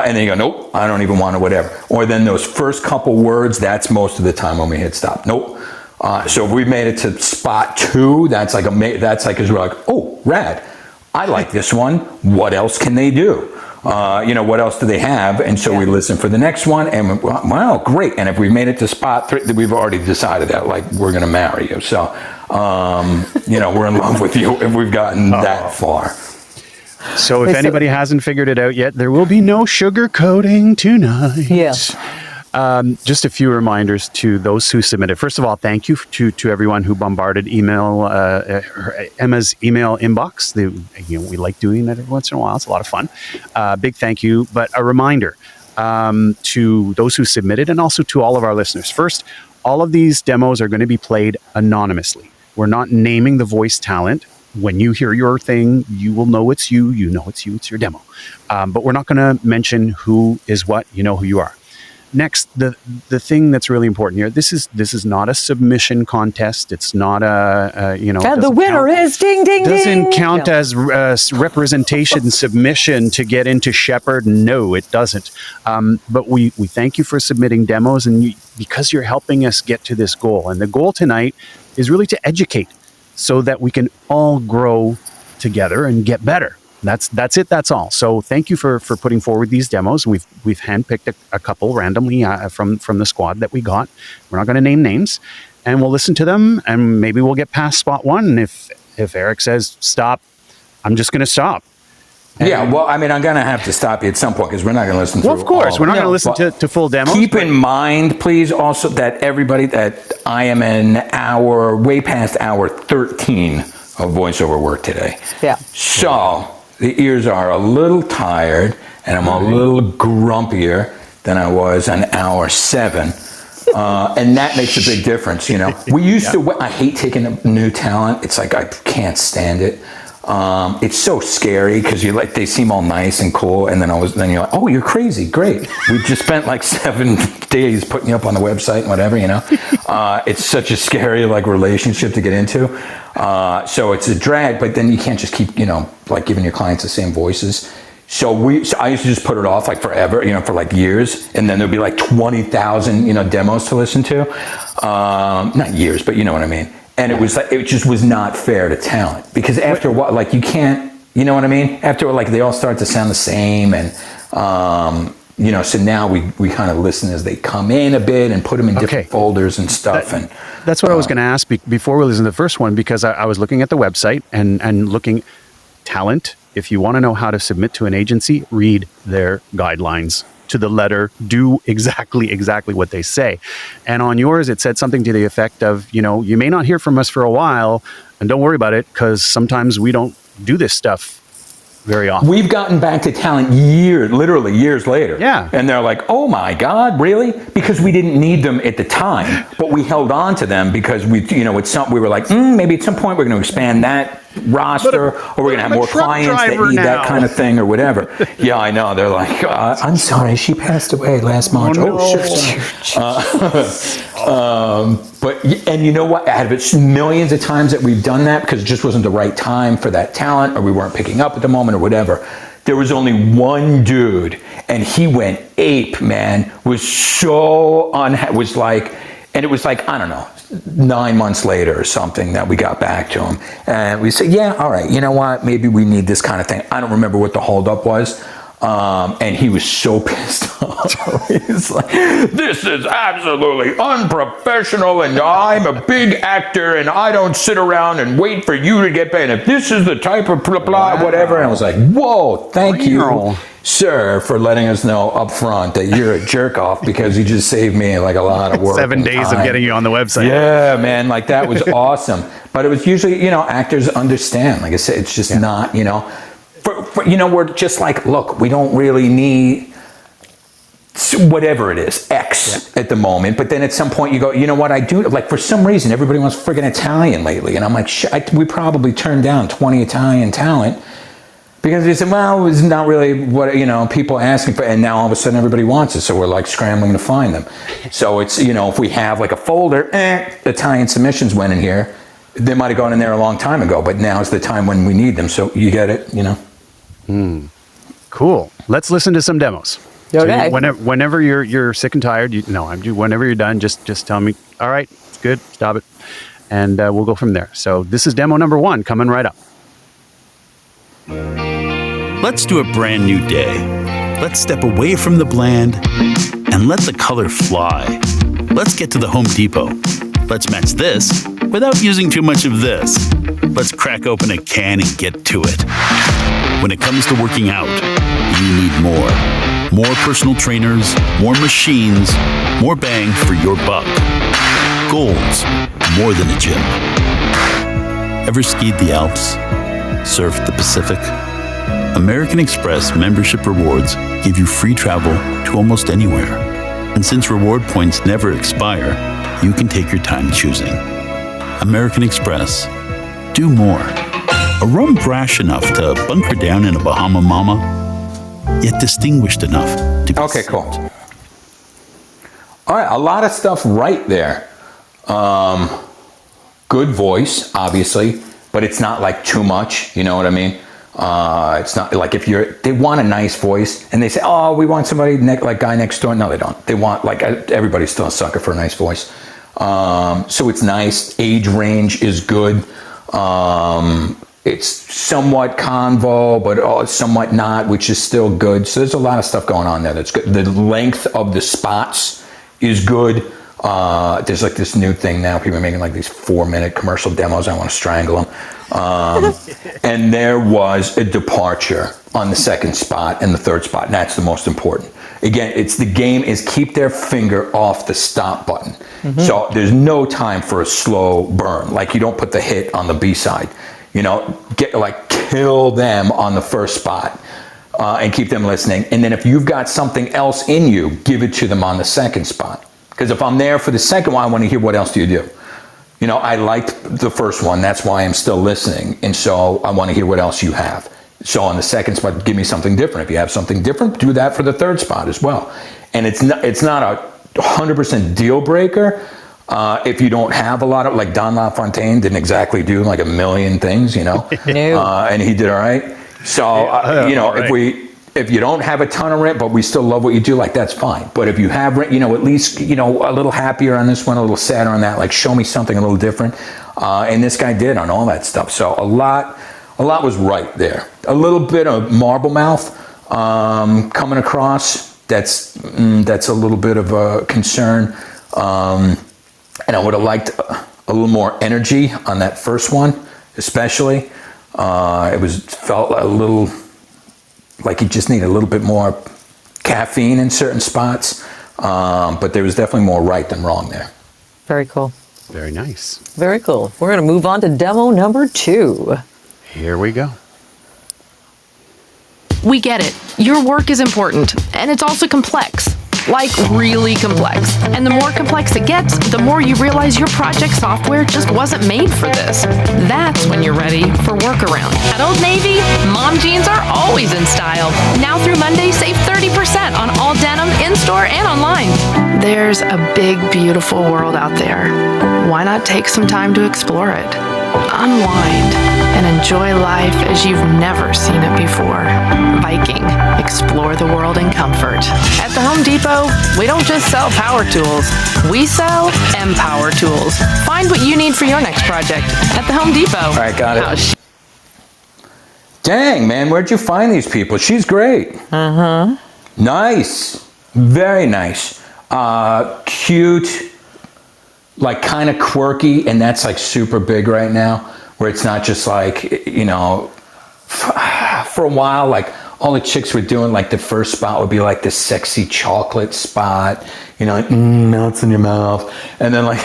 And then you go, nope, I don't even want to whatever. Or then those first couple words, that's most of the time when we hit stop. Nope. So if we've made it to spot 2, that's because we're oh, rad. I like this one. What else can they do? What else do they have? And so we listen for the next one, and wow, great. And if we've made it to spot 3, we've already decided that we're going to marry you. So, we're in love with you if we've gotten that far. So if anybody hasn't figured it out yet, there will be no sugarcoating tonight. Yes. Just a few reminders to those who submitted. First of all, thank you to everyone who bombarded Emma's email inbox. We like doing that every once in a while. It's a lot of fun. Big thank you. But a reminder to those who submitted, and also to all of our listeners. First, all of these demos are going to be played anonymously. We're not naming the voice talent. When you hear your thing, you will know it's you. You know it's you. It's your demo. But we're not going to mention who is what. You know who you are. Next, the thing that's really important here. This is not a submission contest. It's not And the winner is ding ding ding. Doesn't count as representation submission to get into Sheppard. No, it doesn't. But we thank you for submitting demos, and because you're helping us get to this goal. And the goal tonight is really to educate, so that we can all grow together and get better. That's it. That's all. So thank you for putting forward these demos. We've handpicked a couple randomly from the squad that we got. We're not going to name names, and we'll listen to them, and maybe we'll get past spot 1. And if Erik says stop, I'm just going to stop. And I'm going to have to stop you at some point, because we're not going to listen to Well, of course, we're not going to listen to full demos. Keep in mind, please, also that I am way past hour 13 of voiceover work today. Yeah. So the ears are a little tired, and I'm a little grumpier than I was on hour 7. And that makes a big difference, you know. We used to, I hate taking a new talent. It's like, I can't stand it. It's so scary because you like, they seem all nice and cool. And then then you're like, oh, you're crazy. Great. We just spent like 7 days putting you up on the website and whatever, you know. It's such a scary like relationship to get into. So it's a drag, but then you can't just keep, you know, like giving your clients the same voices. So I used to just put it off like forever, you know, for like years, and then there'd be like 20,000, you know, demos to listen to. Not years, but you know what I mean. And it was like, it just was not fair to talent, because after a while, like you can't, you know what I mean? After like they all start to sound the same, and you know, so now we kind of listen as they come in a bit and put them in different folders and stuff. That's what I was going to ask before we listen to the first one, because I was looking at the website and looking talent. If you want to know how to submit to an agency, read their guidelines to the letter, do exactly what they say. And on yours, it said something to the effect of, you know, you may not hear from us for a while, and don't worry about it, because sometimes we don't do this stuff very often. We've gotten back to talent literally years later. Yeah. And they're like, oh my God, really? Because we didn't need them at the time, but we held on to them because we were like, maybe at some point we're going to expand that roster, or we're going to have more clients that need that kind of thing or whatever. Yeah, I know. They're like, I'm sorry, she passed away last March. But, and you know what, out of it, millions of times that we've done that because it just wasn't the right time for that talent, or we weren't picking up at the moment or whatever. There was only one dude, and he went ape, man, was so was like, and it was like, I don't know, 9 months later or something that we got back to him. And we said, yeah, all right, you know what? Maybe we need this kind of thing. I don't remember what the holdup was. And he was so pissed off. He's like, this is absolutely unprofessional, and I'm a big actor, and I don't sit around and wait for you to get paid. If this is the type of blah, blah, whatever. And I was like, whoa, thank you, sir, for letting us know up front that you're a jerk off, because you just saved me like a lot of work. 7 days of getting you on the website. Yeah, man, like that was awesome. But it was usually, you know, actors understand. Like I said, it's just not, you know, you know, we're just like, look, we don't really need whatever it is, X at the moment. But then at some point you go, you know what, I do, like for some reason, everybody wants friggin' Italian lately. And I'm like, we probably turned down 20 Italian talent because they said, well, it was not really what, you know, people asking for. And now all of a sudden everybody wants it. So we're like scrambling to find them. So it's, you know, if we have like a folder, Italian submissions went in here. They might have gone in there a long time ago, but now is the time when we need them. So you get it, you know. Cool. Let's listen to some demos. Okay. So whenever you're sick and tired, whenever you're done, just tell me, all right, it's good, stop it. And we'll go from there. So this is demo number 1 coming right up. Let's do a brand new day. Let's step away from the bland and let the color fly. Let's get to the Home Depot. Let's match this without using too much of this. Let's crack open a can and get to it. When it comes to working out, you need more. More personal trainers, more machines, more bang for your buck. Goals, more than a gym. Ever skied the Alps? Surfed the Pacific? American Express membership rewards give you free travel to almost anywhere. And since reward points never expire, you can take your time choosing. American Express. Do more. A rum brash enough to bunker down in a Bahama Mama, yet distinguished enough to be okay, cool. All right, a lot of stuff right there. Good voice, obviously, but it's not like too much, you know what I mean? It's not like they want a nice voice and they say, oh, we want somebody like guy next door. No, they don't. They want, like, everybody's still a sucker for a nice voice. So it's nice. Age range is good. It's somewhat convo, but somewhat not, which is still good. So there's a lot of stuff going on there that's good. The length of the spots is good. There's like this new thing now. People are making like these 4-minute commercial demos. I want to strangle them. And there was a departure on the second spot and the third spot. And that's the most important. Again, the game is keep their finger off the stop button. Mm-hmm. So there's no time for a slow burn. Like you don't put the hit on the B side. You know, kill them on the first spot. and keep them listening. And then if you've got something else in you, give it to them on the second spot. Because if I'm there for the second one, I want to hear what else do you do. You know, I liked the first one. That's why I'm still listening. And so I want to hear what else you have. So on the second spot, give me something different. If you have something different, do that for the third spot as well. And it's not a 100% deal breaker. If you don't have a lot of, like Don LaFontaine didn't exactly do like a million things, you know, and he did all right. So, you know, if you don't have a ton of rent, but we still love what you do, like that's fine. But if you have rent, you know, at least, you know, a little happier on this one, a little sadder on that, like show me something a little different. And this guy did on all that stuff. So a lot was right there. A little bit of marble mouth coming across. That's a little bit of a concern. And I would have liked a little more energy on that first one, especially. It felt a little like you just need a little bit more caffeine in certain spots. But there was definitely more right than wrong there. Very cool. Very nice. Very cool. We're going to move on to demo number 2. Here we go. We get it. Your work is important, and it's also complex. Like really complex. And the more complex it gets, the more you realize your project software just wasn't made for this. That's when you're ready for workaround. At Old Navy, mom jeans are always in style. Now through Monday, save 30% on all denim in-store and online. There's a big, beautiful world out there. Why not take some time to explore it? Unwind and enjoy life as you've never seen it before. Viking, explore the world in comfort. At the Home Depot, we don't just sell power tools, we sell Empower tools. Find what you need for your next project at the Home Depot. All right, got it. Dang, man, where'd you find these people? She's great. Nice. Very nice. Cute. Like kind of quirky, and that's like super big right now, where it's not just like, you know, for a while, like all the chicks were doing, like the first spot would be like the sexy chocolate spot, you know, like melts in your mouth, and then like,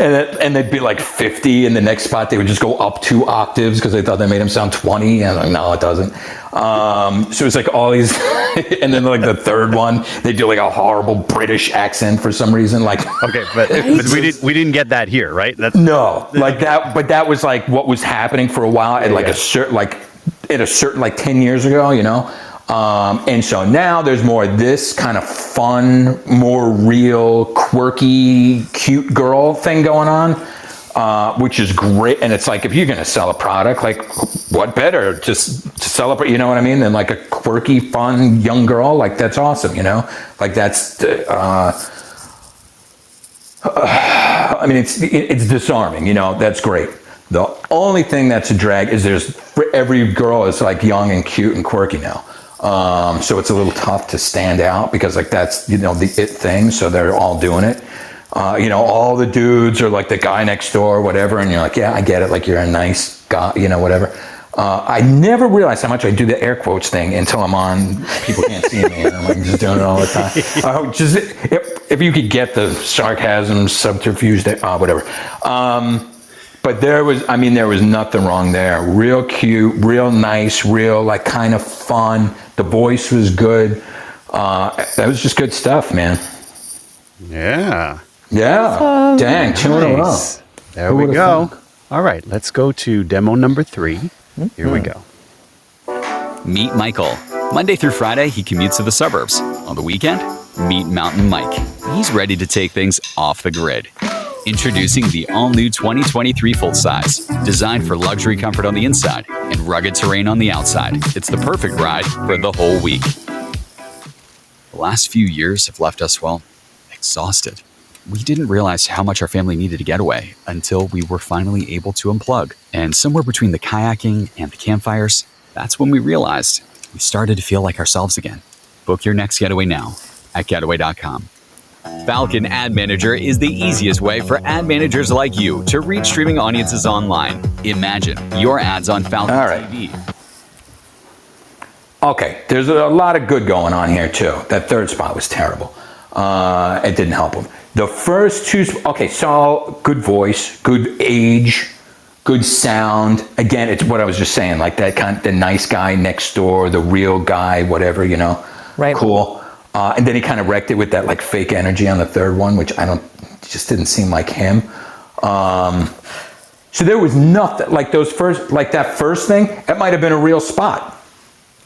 and they'd be like 50, and the next spot they would just go up 2 octaves because they thought they made them sound 20, and I'm like, no, it doesn't. So it's like all these, and then like the third one, they do like a horrible British accent for some reason, like. Okay, but we didn't get that here, right? No, like that, but that was like what was happening for a while at like a certain, like at a certain, like 10 years ago, you know? And so now there's more this kind of fun, more real, quirky, cute girl thing going on, which is great. And it's like, if you're going to sell a product, like what better just to celebrate, you know what I mean? Than like a quirky, fun, young girl, like that's awesome, you know? Like that's, I mean, it's disarming, you know, that's great. The only thing that's a drag is every girl is like young and cute and quirky now. So it's a little tough to stand out because like that's, you know, the it thing. So they're all doing it. You know, all the dudes are like the guy next door or whatever. And you're like, yeah, I get it. Like you're a nice guy, you know, whatever. I never realized how much I do the air quotes thing until I'm on, people can't see me. And I'm like just doing it all the time. Just if you could get the sarcasm, subterfuge, whatever. But there was nothing wrong there. Real cute, real nice, real like kind of fun. The voice was good. That was just good stuff, man. Yeah. Yeah. Dang, 2 in a row. There we go. All right, let's go to demo number 3. Here we go. Meet Michael. Monday through Friday, he commutes to the suburbs. On the weekend, meet Mountain Mike. He's ready to take things off the grid. Introducing the all-new 2023 full-size, designed for luxury comfort on the inside and rugged terrain on the outside. It's the perfect ride for the whole week. The last few years have left us, well, exhausted. We didn't realize how much our family needed a getaway until we were finally able to unplug. And somewhere between the kayaking and the campfires, that's when we realized we started to feel like ourselves again. Book your next getaway now at getaway.com. Falcon Ad Manager is the easiest way for ad managers like you to reach streaming audiences online. Imagine your ads on Falcon TV. Okay, there's a lot of good going on here too. That third spot was terrible. It didn't help him. The first 2, okay, so good voice, good age, good sound. Again, it's what I was just saying, like that kind of the nice guy next door, the real guy, whatever, you know. Right. Cool. And then he kind of wrecked it with that like fake energy on the third one, which just didn't seem like him. So there was nothing like that first thing. That might have been a real spot.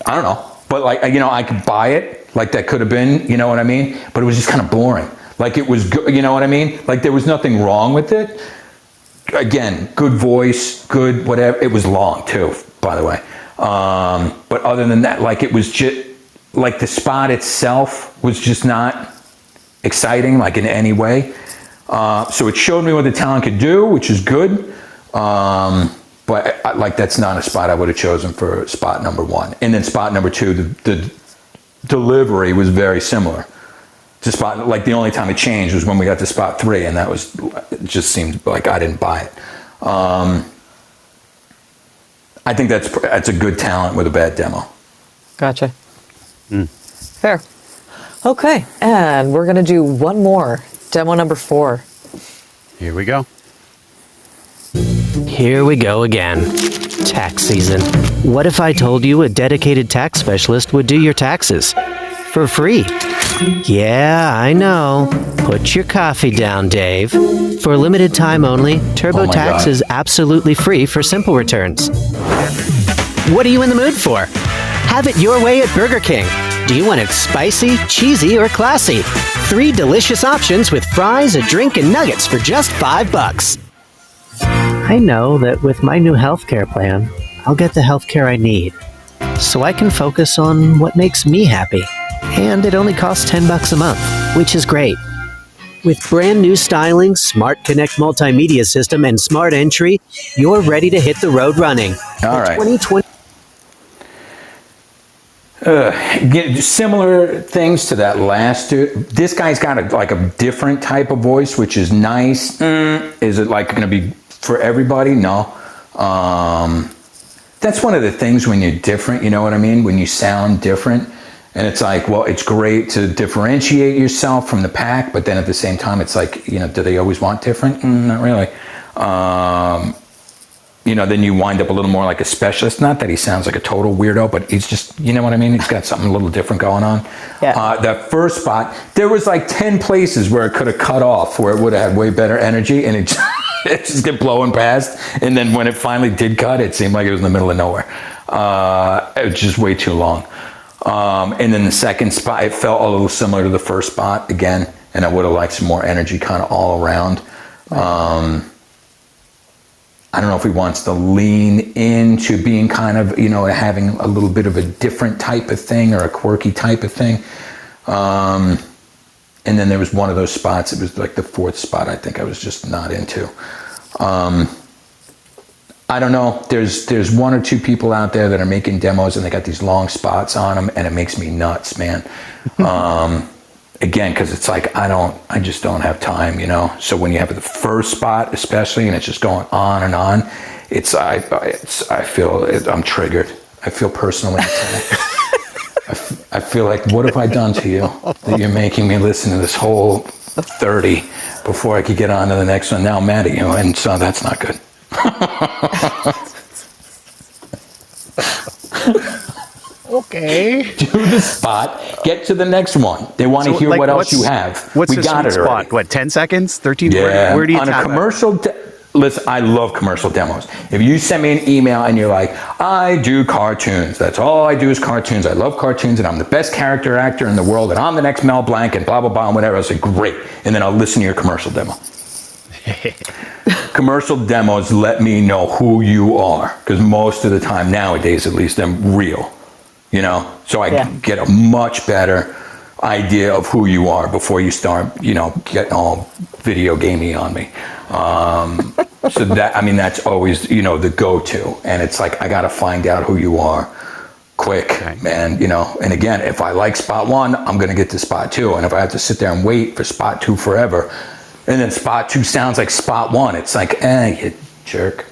I don't know, but like, you know, I could buy it. Like that could have been, you know what I mean? But it was just kind of boring. Like it was good, you know what I mean? Like there was nothing wrong with it. Again, good voice, good whatever. It was long too, by the way. But other than that, like it was just like the spot itself was just not exciting, like in any way. So it showed me what the talent could do, which is good. But like that's not a spot I would have chosen for spot number one. And then spot number two, the delivery was very similar to spot. Like the only time it changed was when we got to spot three, and it just seemed like I didn't buy it. I think that's a good talent with a bad demo. Gotcha. Fair. Okay, and we're gonna do one more. Demo number 4. Here we go. Here we go again. Tax season. What if I told you a dedicated tax specialist would do your taxes for free? Yeah, I know. Put your coffee down, Dave. For a limited time only, TurboTax is absolutely free for simple returns. What are you in the mood for? Have it your way at Burger King. Do you want it spicy, cheesy, or classy? 3 delicious options with fries, a drink, and nuggets for just $5. I know that with my new healthcare plan, I'll get the healthcare I need, so I can focus on what makes me happy. And it only costs $10 a month, which is great. With brand new styling, Smart Connect multimedia system, and Smart Entry, you're ready to hit the road running. All right. 2020. Similar things to that last dude. This guy's got a different type of voice, which is nice. Is it like going to be for everybody? No. That's one of the things when you're different, you know what I mean? When you sound different. And it's like, well, it's great to differentiate yourself from the pack, but then at the same time, it's like, you know, do they always want different? Not really. You know, then you wind up a little more like a specialist. Not that he sounds like a total weirdo, but he's just, you know what I mean? He's got something a little different going on. Yeah. That first spot, there was like 10 places where it could have cut off, where it would have had way better energy, and it just kept blowing past. And then when it finally did cut, it seemed like it was in the middle of nowhere. It was just way too long. And then the second spot, it felt a little similar to the first spot again, and I would have liked some more energy kind of all around. I don't know if he wants to lean into being kind of, you know, having a little bit of a different type of thing or a quirky type of thing. And then there was one of those spots, it was like the fourth spot I think I was just not into. I don't know, there's one or two people out there that are making demos and they got these long spots on them, and it makes me nuts, man. Again, because it's like, I just don't have time, you know? So when you have the first spot, especially, and it's just going on and on, I feel I'm triggered. I feel personally attacked. I feel like, what have I done to you that you're making me listen to this whole 30 before I could get on to the next one? Now I'm mad at you, and so that's not good. Okay. Do the spot. Get to the next one. They want to hear what else you have. What's we the got sweet it spot? already. What, 10 seconds? 13? Yeah. Where do you on a tap commercial? Listen, I love commercial demos. If you send me an email and you're like, I do cartoons. That's all I do is cartoons. I love cartoons, and I'm the best character actor in the world, and I'm the next Mel Blanc, and blah, blah, blah, and whatever. I say, great. And then I'll listen to your commercial demo. Commercial demos let me know who you are, because most of the time nowadays, at least, I'm real, you know? So I get a much better idea of who you are before you start, you know, getting all video gamey on me. So that, I mean, that's always, you know, the go-to. And it's like, I got to find out who you are quick, man, you know? And again, if I like spot one, I'm going to get to spot two. And if I have to sit there and wait for spot two forever, and then spot two sounds like spot one, it's like, you jerk.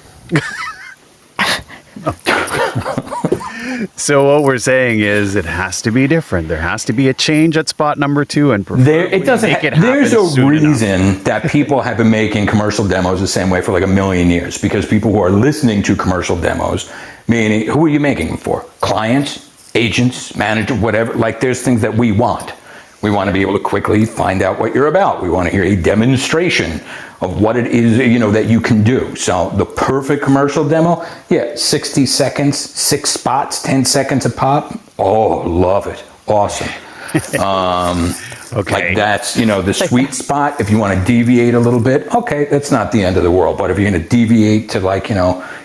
So what we're saying is it has to be different. There has to be a change at spot number 2, and It doesn't. make it happen There's a soon reason enough. that people have been making commercial demos the same way for like a million years, because people who are listening to commercial demos, meaning who are you making them for? Clients, agents, manager, whatever. Like there's things that we want. We want to be able to quickly find out what you're about. We want to hear a demonstration of what it is, that you can do. So the perfect commercial demo, 60 seconds, 6 spots, 10 seconds a pop. Oh, love it. Awesome. Okay. Like that's, the sweet spot. If you want to deviate a little bit, okay, that's not the end of the world. But if you're going to deviate to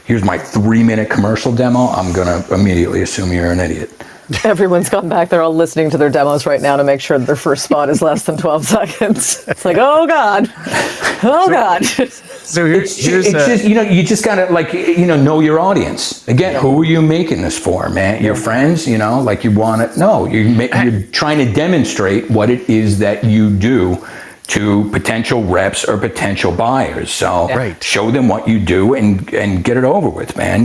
here's my 3-minute commercial demo, I'm going to immediately assume you're an idiot. Everyone's gone back. They're all listening to their demos right now to make sure that their first spot is less than 12 seconds. It's like, oh God. Oh God. So here's just, you just got to know your audience. Again, who are you making this for, man? Your friends, you want to, no, you're trying to demonstrate what it is that you do to potential reps or potential buyers. So show them what you do and get it over with, man.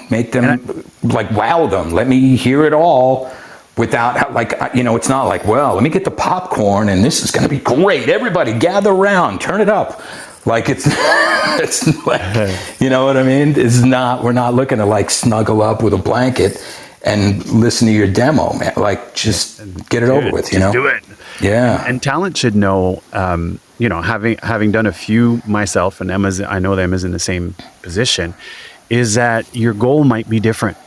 Make them wow them. Let me hear it all without it's not like, well, let me get the popcorn and this is going to be great. Everybody gather around, turn it up. Like it's like, you know what I mean? We're not looking to snuggle up with a blanket and listen to your demo, man. Just get it over with, Just do it. Yeah. And talent should know, having done a few myself, and I know Emma's in the same position, is that your goal might be different.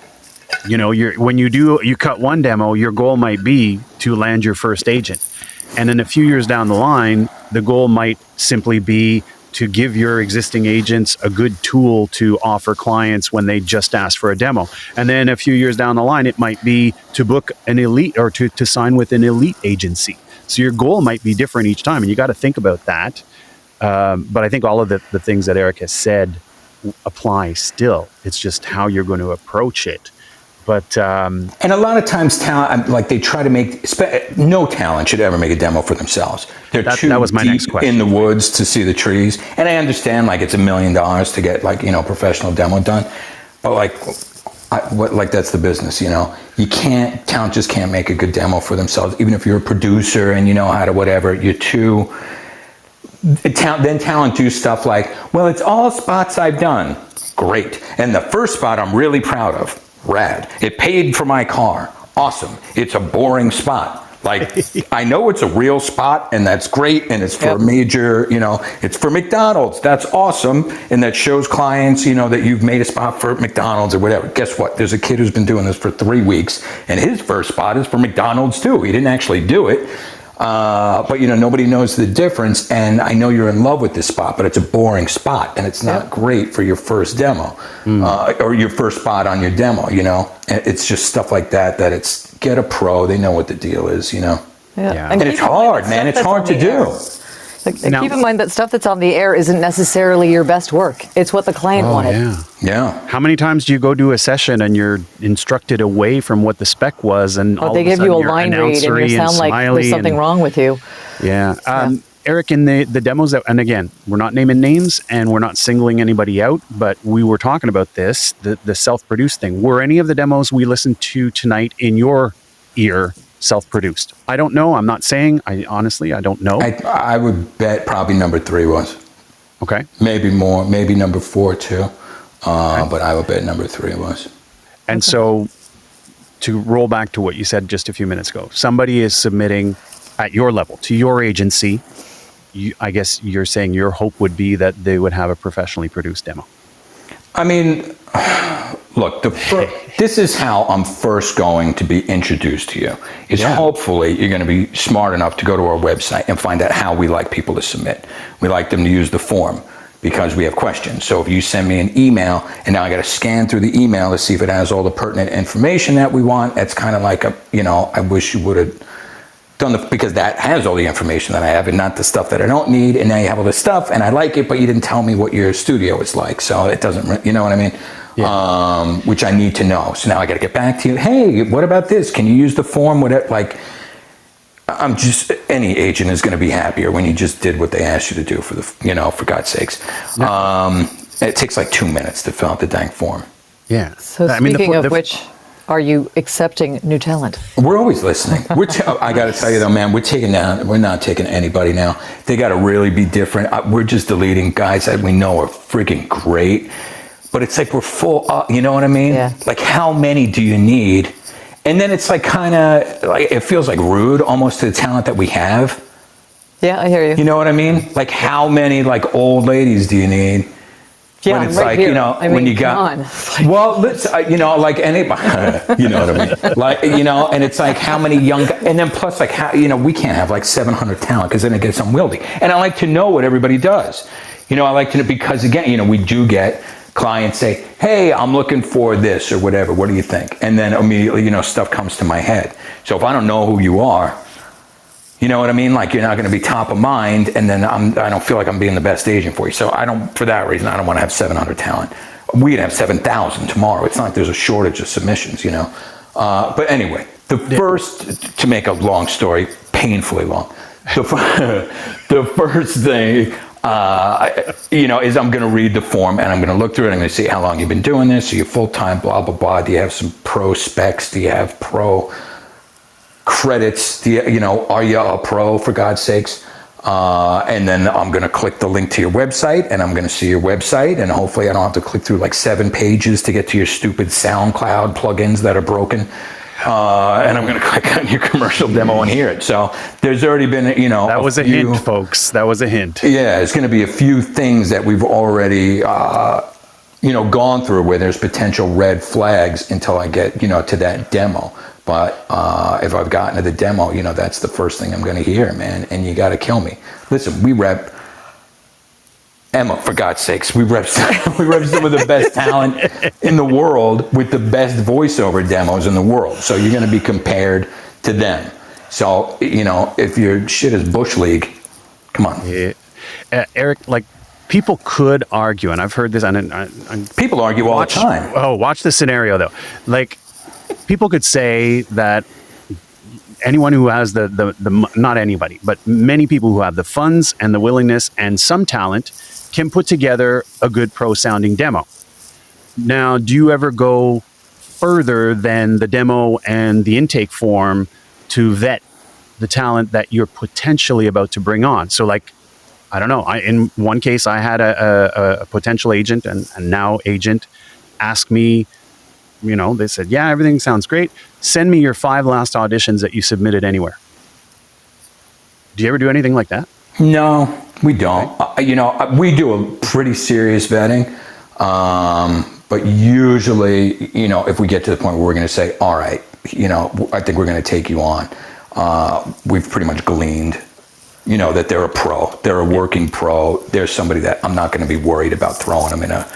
When you cut one demo, your goal might be to land your first agent. And then a few years down the line, the goal might simply be to give your existing agents a good tool to offer clients when they just ask for a demo. And then a few years down the line, it might be to book an elite or to sign with an elite agency. So your goal might be different each time, and you got to think about that. But I think all of the things that Erik has said apply still. It's just how you're going to approach it. But and a lot of times talent, they try to make, no talent should ever make a demo for themselves. They're too that was my deep next question. In the woods to see the trees. And I understand it's $1 million to get professional demo done. But that's the business, talent just can't make a good demo for themselves. Even if you're a producer and you know how to whatever, then talent do stuff like, well, it's all spots I've done. Great. And the first spot I'm really proud of. Rad. It paid for my car. Awesome. It's a boring spot. I know it's a real spot and that's great, and it's for a major, it's for McDonald's. That's awesome. And that shows clients, that you've made a spot for McDonald's or whatever. Guess what? There's a kid who's been doing this for 3 weeks, and his first spot is for McDonald's too. He didn't actually do it. But nobody knows the difference, and I know you're in love with this spot, but it's a boring spot, and it's not great for your first demo, or your first spot on your demo, And it's just stuff like that it's, get a pro, they know what the deal is, Yeah. And it's hard, man, it's hard to do. Keep in mind that stuff that's on the air isn't necessarily your best work. It's what the client wanted. Yeah. How many times do you go do a session and you're instructed away from what the spec was, and all they of a give sudden you a you're line read and you sound like there's something wrong with you. Yeah. Erik, in the demos and again, we're not naming names and we're not singling anybody out, but we were talking about this, the self-produced thing. Were any of the demos we listened to tonight in your ear self-produced? I don't know. I'm not saying. I don't know. I would bet probably number 3 was. Okay. Maybe more. Maybe number 4 too. But I would bet number 3 was. And so, to roll back to what you said just a few minutes ago, somebody is submitting at your level to your agency. I guess you're saying your hope would be that they would have a professionally produced demo. I mean, look, this is how I'm first going to be introduced to you. Hopefully you're going to be smart enough to go to our website and find out how we like people to submit. We like them to use the form because we have questions. So if you send me an email and now I got to scan through the email to see if it has all the pertinent information that we want, it's kind of like I wish you would have done because that has all the information that I have and not the stuff that I don't need. And now you have all this stuff and I like it, but you didn't tell me what your studio is like. So it doesn't, you know what I mean? Yeah. Which I need to know. So now I got to get back to you. Hey, what about this? Can you use the form? Any agent is going to be happier when you just did what they asked you to do for God's sakes. No. It takes 2 minutes to fill out the dang form. Yeah. So speaking of which, Are you accepting new talent? We're always listening. I got to tell you though, man, we're not taking anybody now. They got to really be different. We're just deleting guys that we know are freaking great, but it's like we're full. You know what I mean? Yeah. Like, how many do you need? And then it's like kind of like it feels like rude almost to the talent that we have. Yeah, I hear you. You know what I mean? Like, how many like old ladies do you need? Yeah, when it's I'm right like, here. you know, I mean, when you come got, on. well, let's, you know, like anybody, you know what I mean? Like, you know, and it's like how many young, and then plus like how, you know, we can't have like 700 talent because then it gets unwieldy. And I like to know what everybody does. You know, I like to know, because again, you know, we do get clients say, hey, I'm looking for this or whatever. What do you think? And then immediately, you know, stuff comes to my head. So if I don't know who you are, you know what I mean? Like, you're not going to be top of mind, and then I don't feel like I'm being the best agent for you. So for that reason, I don't want to have 700 talent. We could have 7,000 tomorrow. It's not like there's a shortage of submissions, you know? But anyway, first, to make a long story, painfully long, the first thing, you know, is I'm going to read the form, and I'm going to look through it, and I'm going to see how long you've been doing this. Are you full-time, blah, blah, blah. Do you have some pro specs? Do you have pro credits? You know, are you a pro, for God's sakes? And then I'm going to click the link to your website, and I'm going to see your website, and hopefully I don't have to click through like 7 pages to get to your stupid SoundCloud plugins that are broken. And I'm going to click on your commercial demo and hear it. So there's already been, you know, that was a hint, folks. That was a hint. Yeah, it's going to be a few things that we've already, you know, gone through where there's potential red flags until I get, you know, to that demo. But if I've gotten to the demo, you know, that's the first thing I'm going to hear, man. And you got to kill me. Listen, we rep Emma, for God's sakes. We rep some of the best talent in the world with the best voiceover demos in the world. So you're going to be compared to them. So, you know, if your shit is Bush League, come on. Yeah. Erik, like, people could argue, and I've heard this, and people argue all the time. Oh, watch the scenario though. Like, people could say that anyone who has the not anybody, but many people who have the funds and the willingness and some talent can put together a good pro sounding demo. Now, do you ever go further than the demo and the intake form to vet the talent that you're potentially about to bring on? So, like, I don't know. In one case, I had a potential agent and now agent ask me, you know, they said, yeah, everything sounds great. Send me your 5 last auditions that you submitted anywhere. Do you ever do anything like that? No, we don't. You know, we do a pretty serious vetting. But usually, you know, if we get to the point where we're going to say, all right, you know, I think we're going to take you on, we've pretty much gleaned, you know, that they're a pro, they're a working pro, they're somebody that I'm not going to be worried about throwing them in a,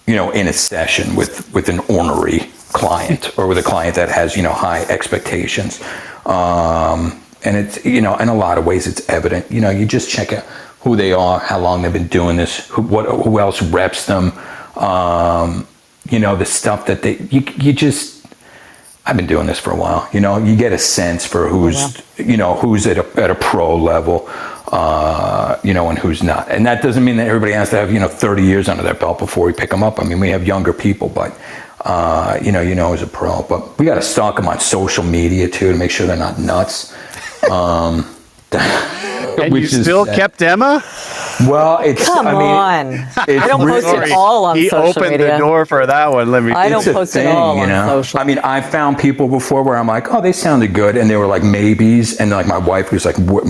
you know, in a session with an ornery client or with a client that has, you know, high expectations. And it's, you know, in a lot of ways it's evident, you know, you just check out who they are, how long they've been doing this, who else reps them, you know, the stuff that you just, I've been doing this for a while, you know, you get a sense for who's, you know, who's at a pro level, you know, and who's not. And that doesn't mean that everybody has to have, you know, 30 years under their belt before we pick them up. I mean, we have younger people, but, you know, as a pro, but we got to stalk them on social media too, to make sure they're not nuts. And you still kept Emma? Well, it's, Come on. I don't post it all on social media. He opened the door for that one. I don't post it all on social. I mean, I've found people before where I'm like, oh, they sounded good, and they were like maybes, and like my wife was like way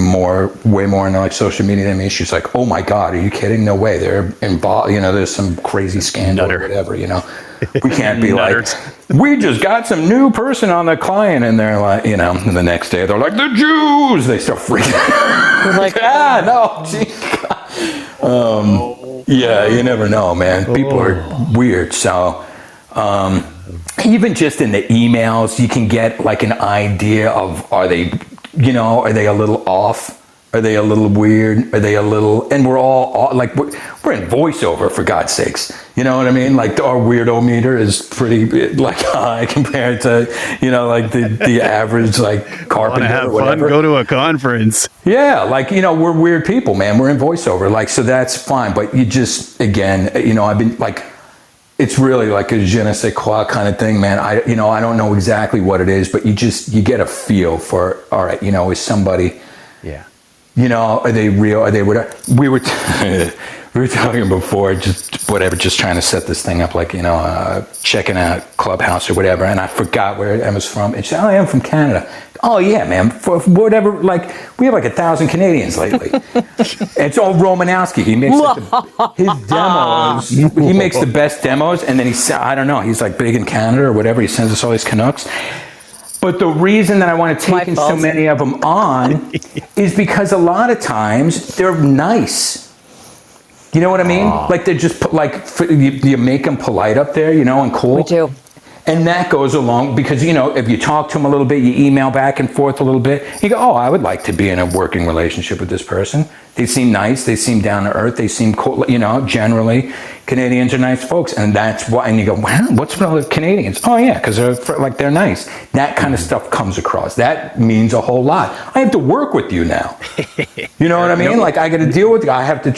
more into like social media than me. She's like, oh my God, are you kidding? No way. They're involved. You know, there's some crazy scandal or whatever. You know, we can't be like, we just got some new person on the client, and they're like, you know, and the next day they're like, the Jews. They start freaking out. They're like, no, gee. Yeah, you never know, man. People are weird. So even just in the emails, you can get like an idea of, are they a little off? Are they a little weird? Are they a little, and we're all like, we're in voiceover, for God's sakes. You know what I mean? Like our weirdo meter is pretty like high compared to, you know, like the average like carpenter. Have or whatever. fun, go to a conference. Yeah, like, you know, we're weird people, man. We're in voiceover, like, so that's fine. But you just, again, you know, I've been like, it's really like a je ne sais quoi kind of thing, man. I don't know exactly what it is, but you get a feel for, all right, is somebody, are they real? Are they what? We were talking before, just trying to set this thing up, like, checking out Clubhouse or whatever, and I forgot where Emma's from. And she said, oh, I'm from Canada. Oh, yeah, man, for whatever, like, we have like 1,000 Canadians lately. It's all Romanowski. He makes his demos, he makes the best demos, and then I don't know, he's like big in Canada or whatever, he sends us all these Canucks. But the reason that I want to take so many of them on is because a lot of times they're nice. You know what I mean? Like, they're just you make them polite up there, and cool. We do. And that goes along because, if you talk to them a little bit, you email back and forth a little bit, you go, oh, I would like to be in a working relationship with this person. They seem nice. They seem down to earth. They seem cool. Generally, Canadians are nice folks. And that's why, and you go, wow, what's with all the Canadians? Oh, yeah, because they're nice. That kind of stuff comes across. That means a whole lot. I have to work with you now. You know what I mean? Like, I got to deal with you. I have to,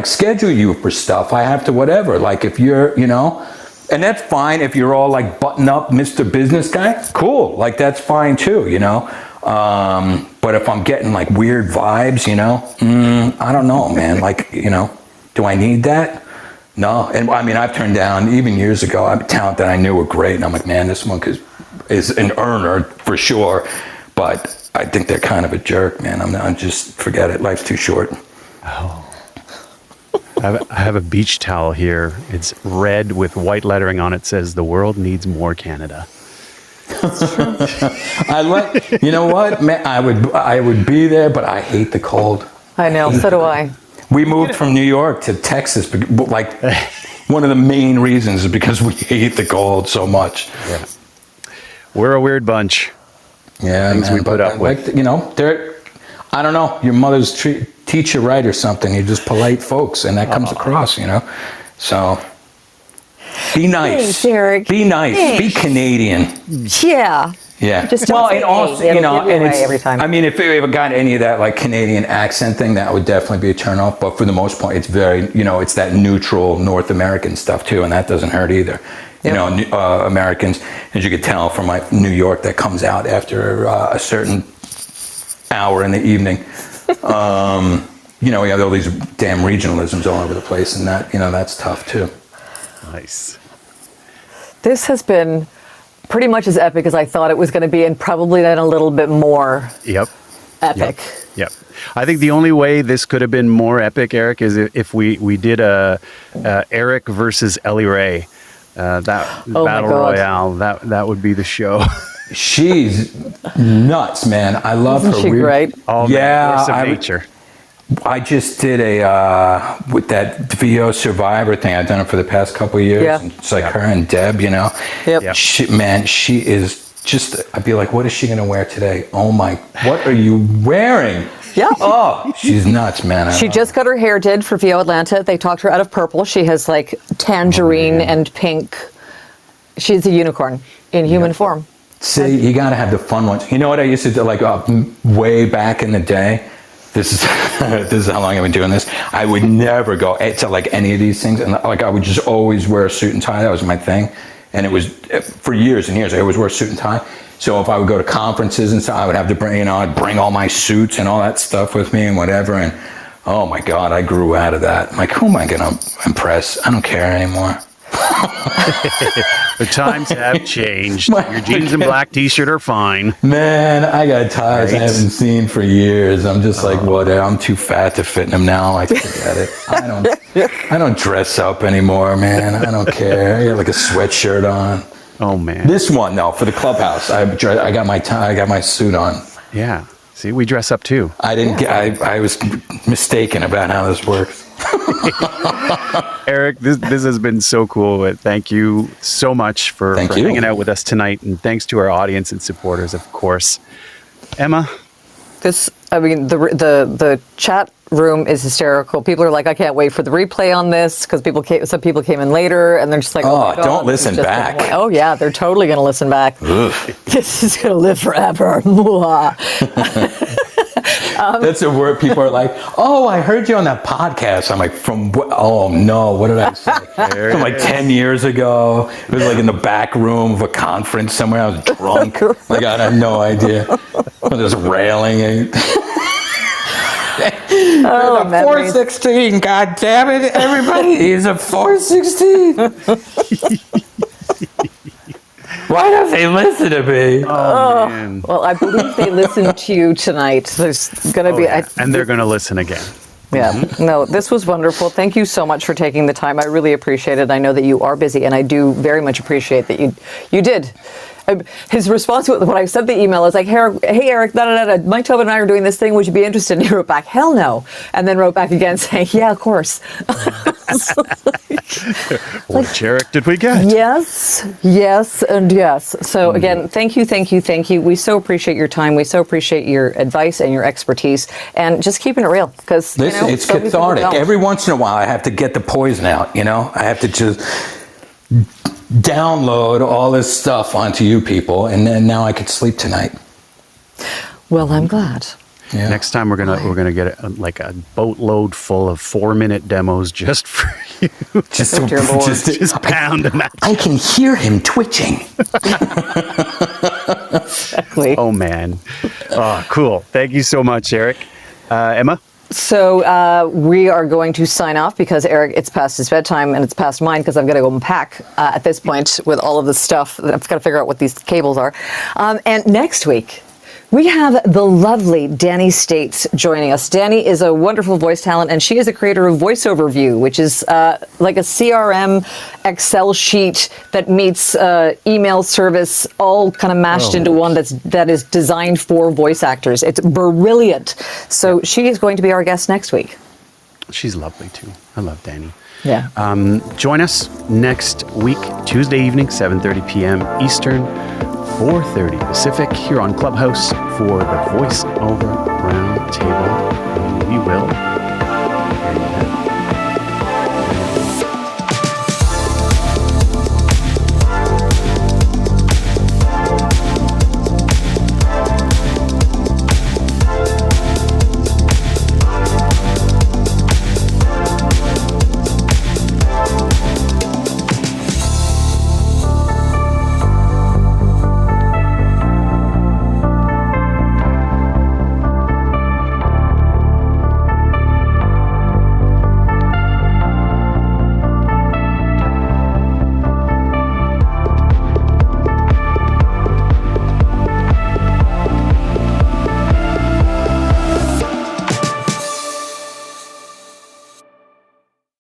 schedule you for stuff. I have to whatever. Like, if you're, and that's fine if you're all like button up Mr. Business guy. Cool. Like, that's fine too, But if I'm getting like weird vibes, I don't know, man. Like, do I need that? No. And I mean, I've turned down, even years ago, talent that I knew were great. And I'm like, man, this one is an earner for sure. But I think they're kind of a jerk, man. I'm just, forget it. Life's too short. Oh. I have a beach towel here. It's red with white lettering on it. Says, "The world needs more Canada." I like. You know what, man? I would be there, but I hate the cold. I know. So do I. We moved from New York to Texas. Like, one of the main reasons is because we hate the cold so much. Yeah. We're a weird bunch. Yeah, things we put up with. They're. I don't know. Your mother's teach you right or something. You're just polite folks, and that comes across, So, be nice. Thanks, Erik. Be nice. Thanks. Be Canadian. Yeah. Yeah. Just don't say and also, hey. It'll give you away every time. I mean, if it ever got any of that like Canadian accent thing, that would definitely be a turn off. But for the most part, it's very, it's that neutral North American stuff too, and that doesn't hurt either. Yep. Americans, as you could tell from my New York, that comes out after a certain hour in the evening. We have all these damn regionalisms all over the place, and that, that's tough too. Nice. This has been pretty much as epic as I thought it was going to be, and probably then a little bit more epic. Yep. I think the only way this could have been more epic, Erik, is if we did a Erik versus Ellie Ray. That battle royale. That would be the show. She's nuts, man. I love her. Isn't she great? Oh, yeah, force of nature. I just did with that VO Survivor thing. I've done it for the past couple of years. Yeah. And it's like her and Deb, Yep. She is just, I'd be like, what is she going to wear today? Oh my, what are you wearing? Yeah. Oh, she's nuts, man. She just got her hair did for VO Atlanta. They talked her out of purple. She has like tangerine and pink. She's a unicorn in human form. See, you got to have the fun ones. You know what I used to do, like way back in the day? This is how long I've been doing this. I would never go to like any of these things, and like I would just always wear a suit and tie. That was my thing, and it was for years and years. I always wore a suit and tie. So if I would go to conferences and stuff, I would have to bring, I'd bring all my suits and all that stuff with me and whatever. And oh my God, I grew out of that. I'm like, who am I going to impress? I don't care anymore. The times have changed. Your jeans and black t-shirt are fine. Man, I got ties I haven't seen for years. I'm just like, whatever. I'm too fat to fit in them now. Like, forget it. I don't dress up anymore, man. I don't care. I got like a sweatshirt on. Oh man. This one, no, for the clubhouse. I got my tie. I got my suit on. Yeah. See, we dress up too. I was mistaken about how this works. Erik, this has been so cool. Thank you so much for hanging out with us tonight, and thanks to our audience and supporters, of course. Emma, the chat room is hysterical. People are like, I can't wait for the replay on this, because some people came in later and they're just like, oh my God, don't listen back. Oh yeah, they're totally going to listen back. This is going to live forever. That's a word people are like, oh, I heard you on that podcast. I'm like, from what? Oh, no, what did I say? From like 10 years ago. It was like in the back room of a conference somewhere. I was drunk. Like, I had no idea. I'm just railing. Oh, a 416, God damn it, everybody. He's a 416. Why don't they listen to me? Oh, man. Well, I believe they listened to you tonight. There's going to be... Yeah. And they're going to listen again. Yeah. No, this was wonderful. Thank you so much for taking the time. I really appreciate it. I know that you are busy, and I do very much appreciate that you did. His response when I sent the email is like, hey, Eric, Mike Tobin and I are doing this thing. Would you be interested? And he wrote back, hell no. And then wrote back again saying, yeah, of course. Which Eric did we get? Yes, and yes. So again, thank you. We so appreciate your time. We so appreciate your advice and your expertise, and just keeping it real, because it's cathartic. Every once in a while, I have to get the poison out. I have to just download all this stuff onto you people, and then now I could sleep tonight. Well, I'm glad. Yeah. Next time we're gonna get a boatload full of 4-minute demos just for you. Just pounding that. I can hear him twitching. Exactly. Oh man. Oh, cool. Thank you so much, Eric. Emma? So we are going to sign off because Eric, it's past his bedtime and it's past mine because I've got to go and pack at this point with all of the stuff. I've got to figure out what these cables are. And next week, we have the lovely Danny States joining us. Danny is a wonderful voice talent, and she is a creator of Voiceover View, which is like a CRM Excel sheet that meets email service, all kind of mashed into one that is designed for voice actors. It's brilliant. So she is going to be our guest next week. She's lovely too. I love Danny. Yeah. Join us next week, Tuesday evening, 7:30 p.m. Eastern, 4:30 Pacific, here on Clubhouse for the Voiceover Round Table. We will hear you then.